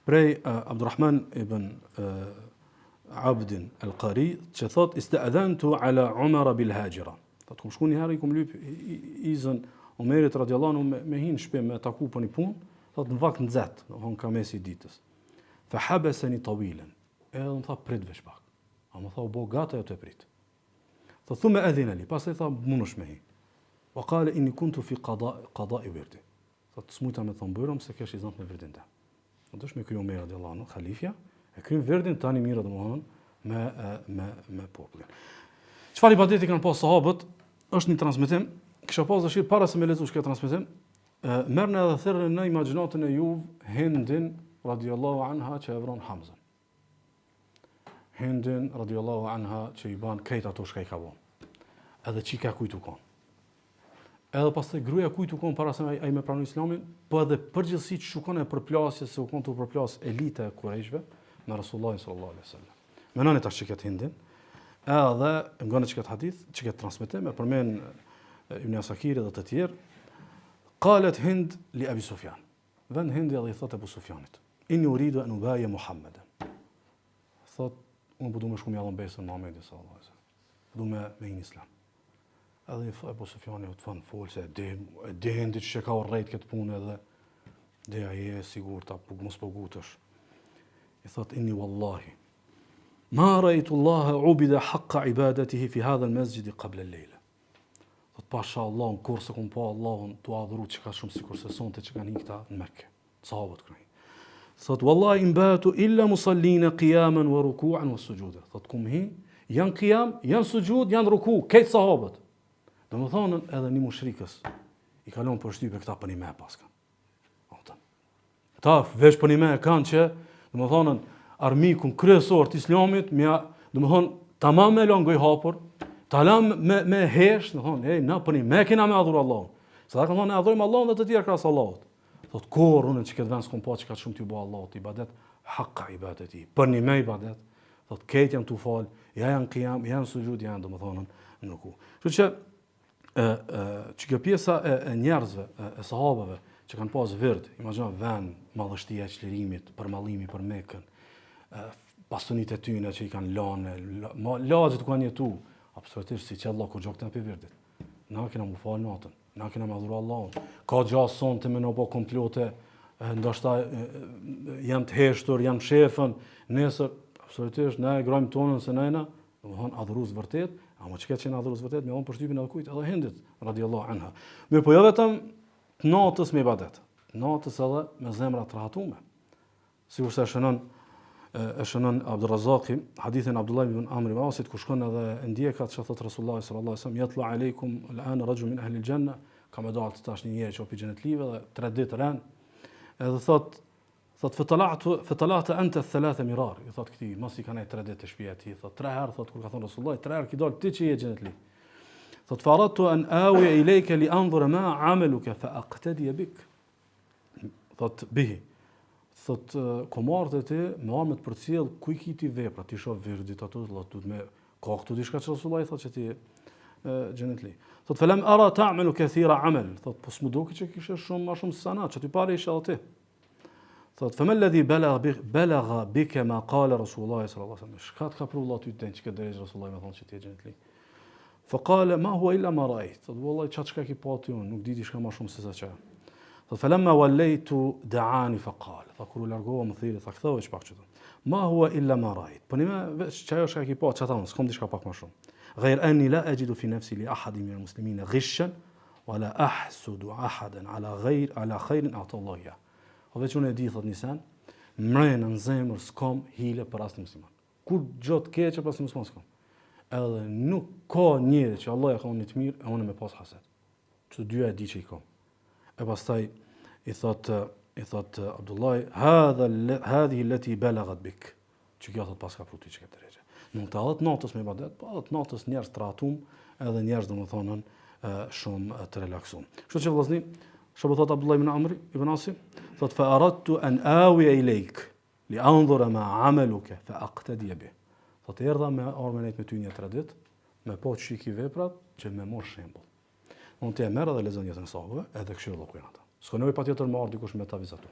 prej Abdurrahman ibn Abd al-Qari që thot ista'dhantu ala Umar bil Hajira. Thot kum shkoni herë i kum lyp izën Omerit radiallahu anhu me hin shpe me taku për një punë, thot në vakt nxehtë, domthon ka mesi ditës. Fa habasani tawilan. Edhe më tha prit veç pak. A më tha u bë gata ajo të prit. Thot thumma adhina li, pastaj tha mundosh me hi. Wa qala inni kuntu fi qada'i wirdi. Thot smujta me thon bërëm se kesh i zot me virdin tëm. Do dosh me kriju Omer radiallahu anhu, halifja, e kryen virdin tani mirë domthon me popullin. Çfarë ibadeti kanë pas sahabët? Është një transmetim. Kisha pas dëshirë para se me lexosh këtë transmetim, merrni edhe thërrën në imagjinatën e juve Hindin radiallahu anha që e vron Hamzën. Hindin radiallahu anha që i ban krejt ato shka i ka bon. Edhe qika kujtu kon. Edhe pastaj gruaja kujtu kon para se ai me pranoi Islamin, po edhe përgjithësi që shukon e përplasje se u kon të përplas elita e Kurajshve me Rasulullahin sallallahu alaihi wasallam. Menoni tash çket Hindin. Edhe ngon çket hadith, çket transmetim, e përmend Ibn Asakir dhe të tjerë. Qalet Hind li Abi Sufjan. Vën Hindi edhe i thot Abu Sufjanit: "Inni uridu an ubaya Muhammadan." Thot unë po du me shku me Allahun besën Muhamedit sallallahu alaihi wasallam. Du me një islam. Edhe i thot Abu Sufjani u të fan fol se e Hindi që ka urrejt këtë punë edhe de ai e sigurt apo mos po gutesh. I thot inni wallahi ma ra'aytu Allah ubida haqqa ibadatihi fi hadha al-masjid qabla al-layla. Thot pasha Allahun kur se kum pa Allahun tu adhuru që ka shumë sikur se sonte që kanë këta në Mekë. Sahabët kënaj. Thot wallahi imbatu illa musallina qiyaman wa ruku'an wa sujuda. Thot kum hi janë qiyam, janë sujud, janë ruku, këtë sahabët. Domethënë edhe një mushrikës i kalon për shtypje këta për një me paska. Ta veç për një me kanë që domethënë armikun kryesor të Islamit, domethënë tamam me lëngoj hapur. Talam me hesh, thonë, na po ne kena me adhuru Allahun. Sa ka thonë adhurojmë Allahun dhe të tjerë krahas Allahut. Thot korrun që këtë vend s'kom pa që ka shumë t'ju bë Allahut ibadet, haqqa ibadeti. Për një me ibadet, thot këtë janë tu fal, ja janë qiyam, janë sujud, janë domethënë në ruku. Kështu që kjo pjesa e njerëzve, e sahabëve që kanë pas vird, imagjino vend, madhështia e çlirimit, përmallimi për Mekën, pastonit e tyne që i kanë lane, lagjet ku kanë jetu, absolutisht si që Allah kur gjokë të në pivirdit. Na kena mu falë natën, na kena me adhuru Allahun. Ka gjasë sonë të me në po komplote, ndoshta jam të heshtur, jam shefën, nesër, absolutisht, ne e grojmë tonën se nejna, adhurus vërtet, ama që këtë që në adhurus vërtet, me onë përshtypin edhe kujt, edhe Hindit, radiallahu anha. Mirë po jo vetëm të natës me ibadet, natës edhe me zemra të rahatume. Sigur se e shënon Abdurrazaki, hadithin Abdullah ibn Amr ibn Asit, ku shkon edhe ndjekat që thot Rasulullah sallallahu alaihi wasallam, yatlu aleikum al'ana rajul min ahli al-janna, ka më dalë tash një njeri që opi xhenetlive dhe 3 ditë ran. Edhe thot fatala'ta anta thalatha mirar. I thot këtij, mos i kanë 3 ditë të shtëpia e tij, thot 3 herë, thot kur ka thënë Rasulullah, 3 herë ki dal ti që je xhenetli. Thot faradtu an awi ilayka li anzura ma 'amaluka fa aqtadi bik. Thot bihi. Thot komartë ti me armë të përcjell ku i kiti vepra, ti shoh virdit ato, thot me ka këtu diçka që Rasulullah thot që ti xhenetli. Thot falam ara ta'malu kathira amal. Thot po s'mu duket që kishe shumë më shumë sanat, që ti pare isha ti. Thot fama alladhi balagha bika ma qala Rasulullah sallallahu alaihi wasallam. Shkat ka pru Allah ty të që drejt Rasulullah më thon që ti xhenetli. Fa qala ma huwa illa ma ra'ayt. Thot wallahi çka ki pa ti unë, nuk di diçka më shumë se sa çka. Thot falamma wallaytu da'ani fa qala. Tha kur u largova më thirrë, tha ktheu çpak çdo. Ma huwa illa ma ra'ayt. Po nima veç çajo shka ki pa, çata unë, s'kam diçka pak më shumë. غير أني لا أجد في نفسي لأحد من المسلمين غشا ولا أحسد أحدا على خير أعطى الله إياه. Veç unë e di, thot Nisan, mrena në zemër s'kam hile për asnjë musliman. Kur gjatë keqe pas një musliman s'kam. Edhe nuk ka njeri që Allah e ka unë të mirë, e unë me pas haset. Që dyja e di që i kam. E pastaj i thot Abdullah, hadhihi allati balagat bik. Që kjo thot pas ka pruti që këtë drejtë. Nuk të adhët natës me ibadet, po adhët natës njerëz të rahatum, edhe njerëz domethënë shumë të relaksum. Kështu që vëllazni, çfarë thot Abdullah ibn Amr ibn Asi? Thot fa aradtu an awi ilayk li anzura ma amaluka fa aqtadi bih. Thot erdha me armën me ty një 3 ditë, me po çiki veprat që me mor shembull. Unë të merr edhe lexon jetën e sahabëve, edhe këshilloj ku janë ata. S'konoj patjetër më ardhi kush me ta vizatu.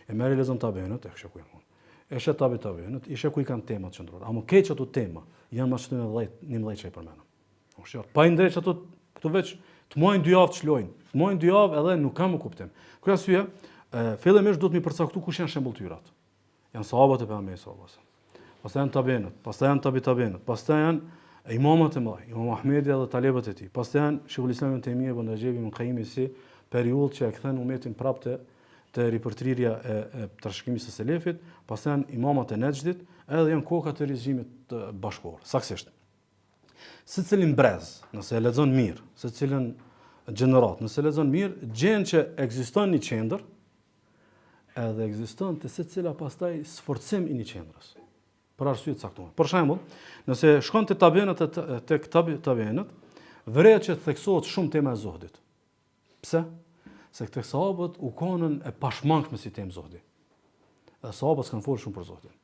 E merr lexon tabenët, e këshilloj ku janë. E shet tabenët, ishe ku i kanë temat qendrore. Amo keq ato tema janë më shumë 11 që i përmendëm. Unë pa i ndreç ato këtu veç të mojnë 2 javë të shlojnë. Të mojnë 2 javë edhe nuk kam kuptim. Kur arsye, fillimisht duhet mi përcaktu kush janë shembulltyrat. Janë sahabët e pejgamberit sallallahu alajhi wasallam. Pastaj janë tabenët, pastaj janë tabenët, pastaj janë imamët e mëdhenj, Imam Ahmedi dhe talebët e tij. Pastaj janë Sheikhul Islam ibn Taymija ibn Rajab ibn Qayyim si periudhë që e kthen umetin prapë të ripërtrirja e trashëgimit së selefit, pastaj janë imamat e Nejdit, edhe janë kokat e regjimit bashkëkor, saktësisht. Secilin brez, nëse e lexon mirë, secilin gjenerat, nëse e lexon mirë, gjen që ekziston një qendër, edhe ekziston të secila pastaj sforcim i një qendrës. Për arsye të caktuar. Për shembull, nëse shkon te tabenët tek tabenët, vëret që theksohet shumë tema e zohdit. Pse? Se këte sahabët u konën e pashmangshme si temë zohdi. Dhe sahabët s'kanë folë shumë për zohdin.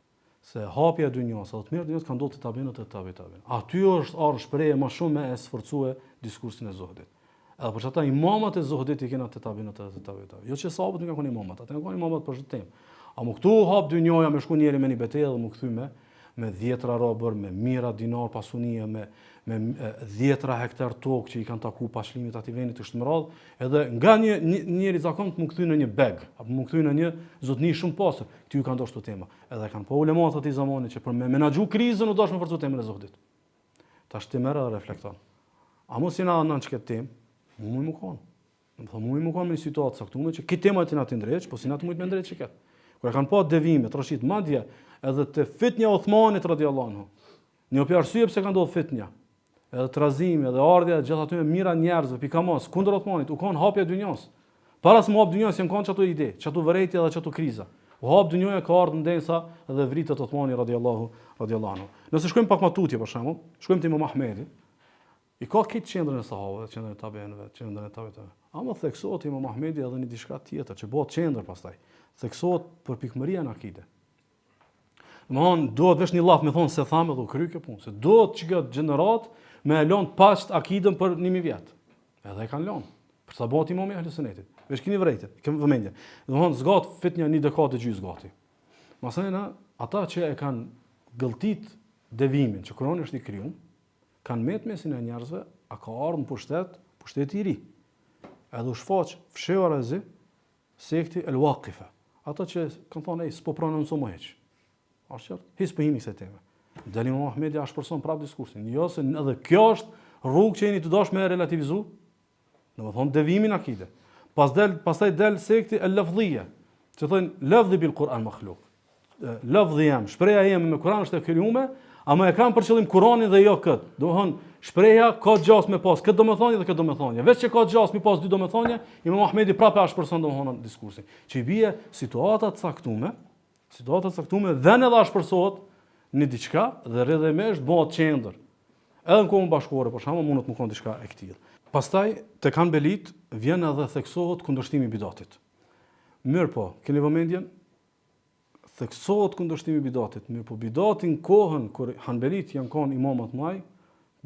Se hapja e dynjas, edhe të mirë dynjas kanë ndodhur te tabenët e tabenëve. Aty është ardhur shprehje më shumë me e sforcue diskursin e zohdit. Edhe për çata imamat e zohdit i kanë te tabenët e tabenëve. Jo që sahabët nuk kanë imamat, ata kanë imamat për çdo temë. Amo këtu hap dynjaja me shku njëri me një betejë dhe më kthy me 10 robër, me mira dinar pasunie, me 10 hektar tokë që i kanë taku pashlimit atij vendi të shtmërall, edhe nga njëri zakonisht më kthy në një beg, apo më kthy në një zotni shumë pastër. Ty kanë dashur tema. Edhe kanë po ulemat atij zamani që për me menaxhu krizën u dashur forcu temën e zohdit. Tash ti merr dhe reflekton. A mos jena anë çka temë? Më kon. Do të thonë më kon në situatë caktuar që këtë temë ti na të ndreç, po si na të mund të ndreç çka. Kur kanë pa devime, trashit madje edhe te fitnja Uthmanit radhiyallahu anhu. Një arsye pse ka ndodhur fitnja. Edhe trazimi, edhe ardhja gjithë aty me mira njerëzve, pikamos, kundër Uthmanit, u kon hapja e dynjas. Para se më hap dynjas janë kanë çato ide, çato vërejtje dhe çato kriza. U hap dynjaja ka ardhur ndensa dhe vritet Uthmani radhiyallahu anhu. Nëse shkojmë pak më tutje për shembull, shkojmë te Imam Ahmedi. I ka këtë qendrën e sahabëve, qendrën e tabenëve, qendrën e tabenëve. Ama theksohet Imam Ahmedi edhe një diçka tjetër që bëhet qendër pastaj. Theksohet për pikmëria në akide. Domthon duhet vesh një llaf me thon se thamë dhe u kry kjo punë, se duhet që gjenerat me lënë pasht akidën për 1000 vjet. Edhe e kanë lënë. Për sa bëhet Imam i Ahlus Sunetit. Vesh keni vërejtë, kemi vëmendje. Domthon zgat fitnja një dekadë gjys gati. Masana ata që e kanë gëlltit devimin që Kurani është i krijuar, kanë mesin e njerëzve, a ka ardhur në pushteti i ri. Edhe u shfaq fshehurazi sekti El Waqifa. Ata që kanë thonë, s'po prononco më hiç. Është qartë? Hiç po hini kësaj teme. Dali Muhamedi as person prap diskursin. Jo se edhe kjo është rrugë që jeni të dosh me relativizu. Domethënë devimin akide. Pastaj del sekti El Lafdhia, që thonë lafdhi bil Kur'an makhluq. Lafdhi jam, shpreha jeme me Kur'an është e krijuar, ama e kanë për qëllim Kur'anin dhe jo kët. Domethënë shpreha ka gjasë me pas këtë domethënie dhe këtë domethënie. Veç që ka gjasë me pas dy domethënie, Imam Muhamedi prapë as person domethënë diskursin. Që i bie situata të caktuar, dhe edhe as përsohet në diçka dhe rrjedhëmisht bëhet qendër. Edhe në kohën bashkëore, për shembull, mund të më kon diçka e këtillë. Pastaj te Hanbelit vjen edhe theksohet kundërshtimi i bidatit. Mirë po, keni vëmendjen? Theksohet kundërshtimi i bidatit. Mirë po, bidatin kohën kur Hanbelit janë kanë imamat maj,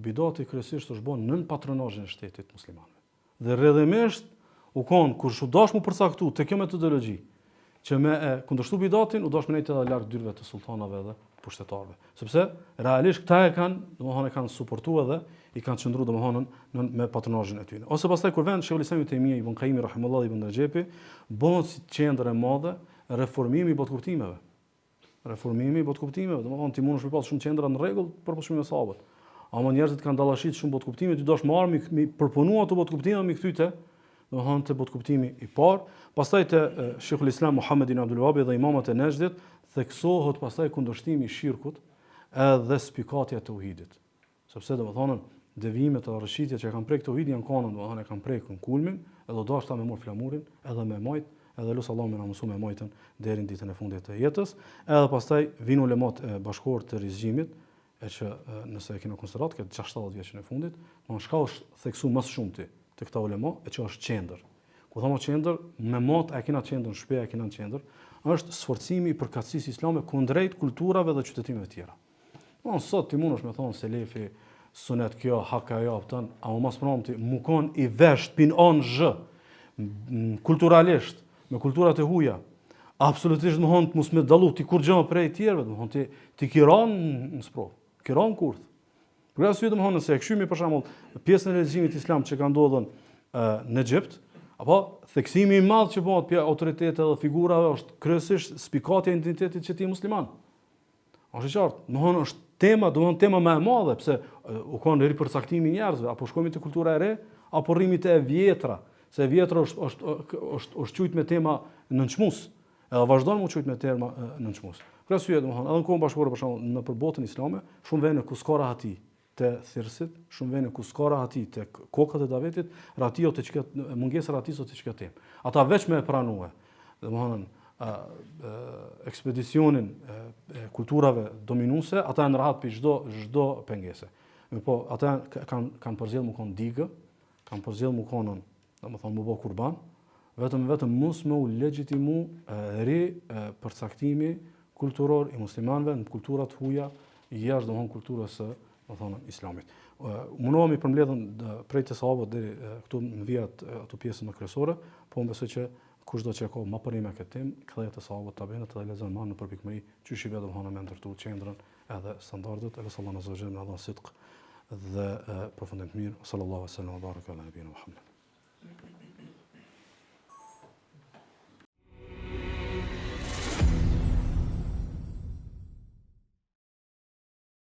bidati kryesisht është bën nën patronazhin e shtetit muslimanëve. Dhe rrjedhëmisht u kon kur u dash mu përcaktu te kjo metodologji që me e kundërshtu bidatin, u dash me nejtë edhe larg dyrëve të sultanave dhe pushtetarëve. Sepse realisht këta e kanë suportuar dhe i kanë qëndruar domethënë me patronazhin e tyre. Ose pastaj kur vjen Sheikhul Islam Ibn Qayyim rahimahullahu ibn Rajepi, bën si qendër e madhe reformimi i botkuptimeve. Domethënë ti mundesh me pas shumë qendra në rregull për pushimin e sahabët. Ama njerëzit kanë dallashit shumë botkuptime, ti dosh marr mi përpunu ato botkuptime mi kthyte, domethënë te botkuptimi i parë, pastaj te Sheikhul Islam Muhammad ibn Abdul Wahhab dhe imamat e Nejdit, theksohet pastaj kundërshtimi i shirkut edhe spikatja e tauhidit. Sepse domethënë devimet e rreshitjet që kanë prek tauhidin janë kanë domethënë kanë prek në kulmin, edhe dashta me mor flamurin, edhe me majt, edhe lut Allahu më na mësoj me majtën deri në ditën e fundit të jetës, edhe pastaj vin ulemat e bashkëkor të rizgjimit, e që nëse e kemi konsiderat këtë 60 vjeçën e fundit, domethënë shka është theksu më shumë te këta ulema, e që është qendër. Ku thonë qendër, me mot e kena qendër, në shpe e kena qendër, është sforcimi i përkatësisë islame kundrejt kulturave dhe qytetimeve të tjera. Sot ti mundesh me thonë selefi, sunet kjo, haka jo, ama mas pronti mu kon i vesht pin on zhë, kulturalisht, me kulturat e huja, absolutisht më honë të mus me dalu, ti kur gjëma prej tjerve, më honë ti kiran në sprovë, kiran kurth. Për arsye më honë nëse e këshymi për shembull pjesën e regjimit islam që ka ndodhur në Egjipt, apo theksimi i madh që bëhet pjesë autoritete dhe figurave është kryesisht spikatja e identitetit që ti je musliman. Është qartë, më honë është tema më e madhe, pse u kanë ripërcaktimi i njerëzve, apo shkojmë te kultura e re, apo rrimi te e vjetra, se e vjetra është qujt me tema nënçmues, edhe vazhdon të qujt me tema nënçmues. Për arsye domethënë, edhe në kohën bashkëore për shembull në përbotën islame, shumë vende ku s'ka rahati te thirrësit, shumë vende ku s'ka rahati te kokat e davetit, rahati ose çka mungesa rahatis ose çka tem. Ata veç me pranue. Domethënë ekspedicionin e kulturave dominuese, ata janë rahat për çdo pengese. Po ata kanë përzgjedhur më kon digë, kanë përzgjedhur më konën, domethënë më bë kurban, vetëm mos më u legjitimu përcaktimi kulturor i muslimanëve në kulturat huaja jashtë domethënë kulturës së domethënë islamit. Mundohemi përmbledhën prej të sahabët deri këtu në vijat ato pjesën më kryesore, po besoj që kushdo që ka më përime këtë temë, kthehet te sahabët tabenët dhe lexon më në përpikmëri çysh i vetëm hana me ndërtu qendrën edhe standardet, edhe sallallahu alaihi wasallam në sidq dhe përfundim mirë, sallallahu alaihi wasallam baraka ala nabiyina Muhammad.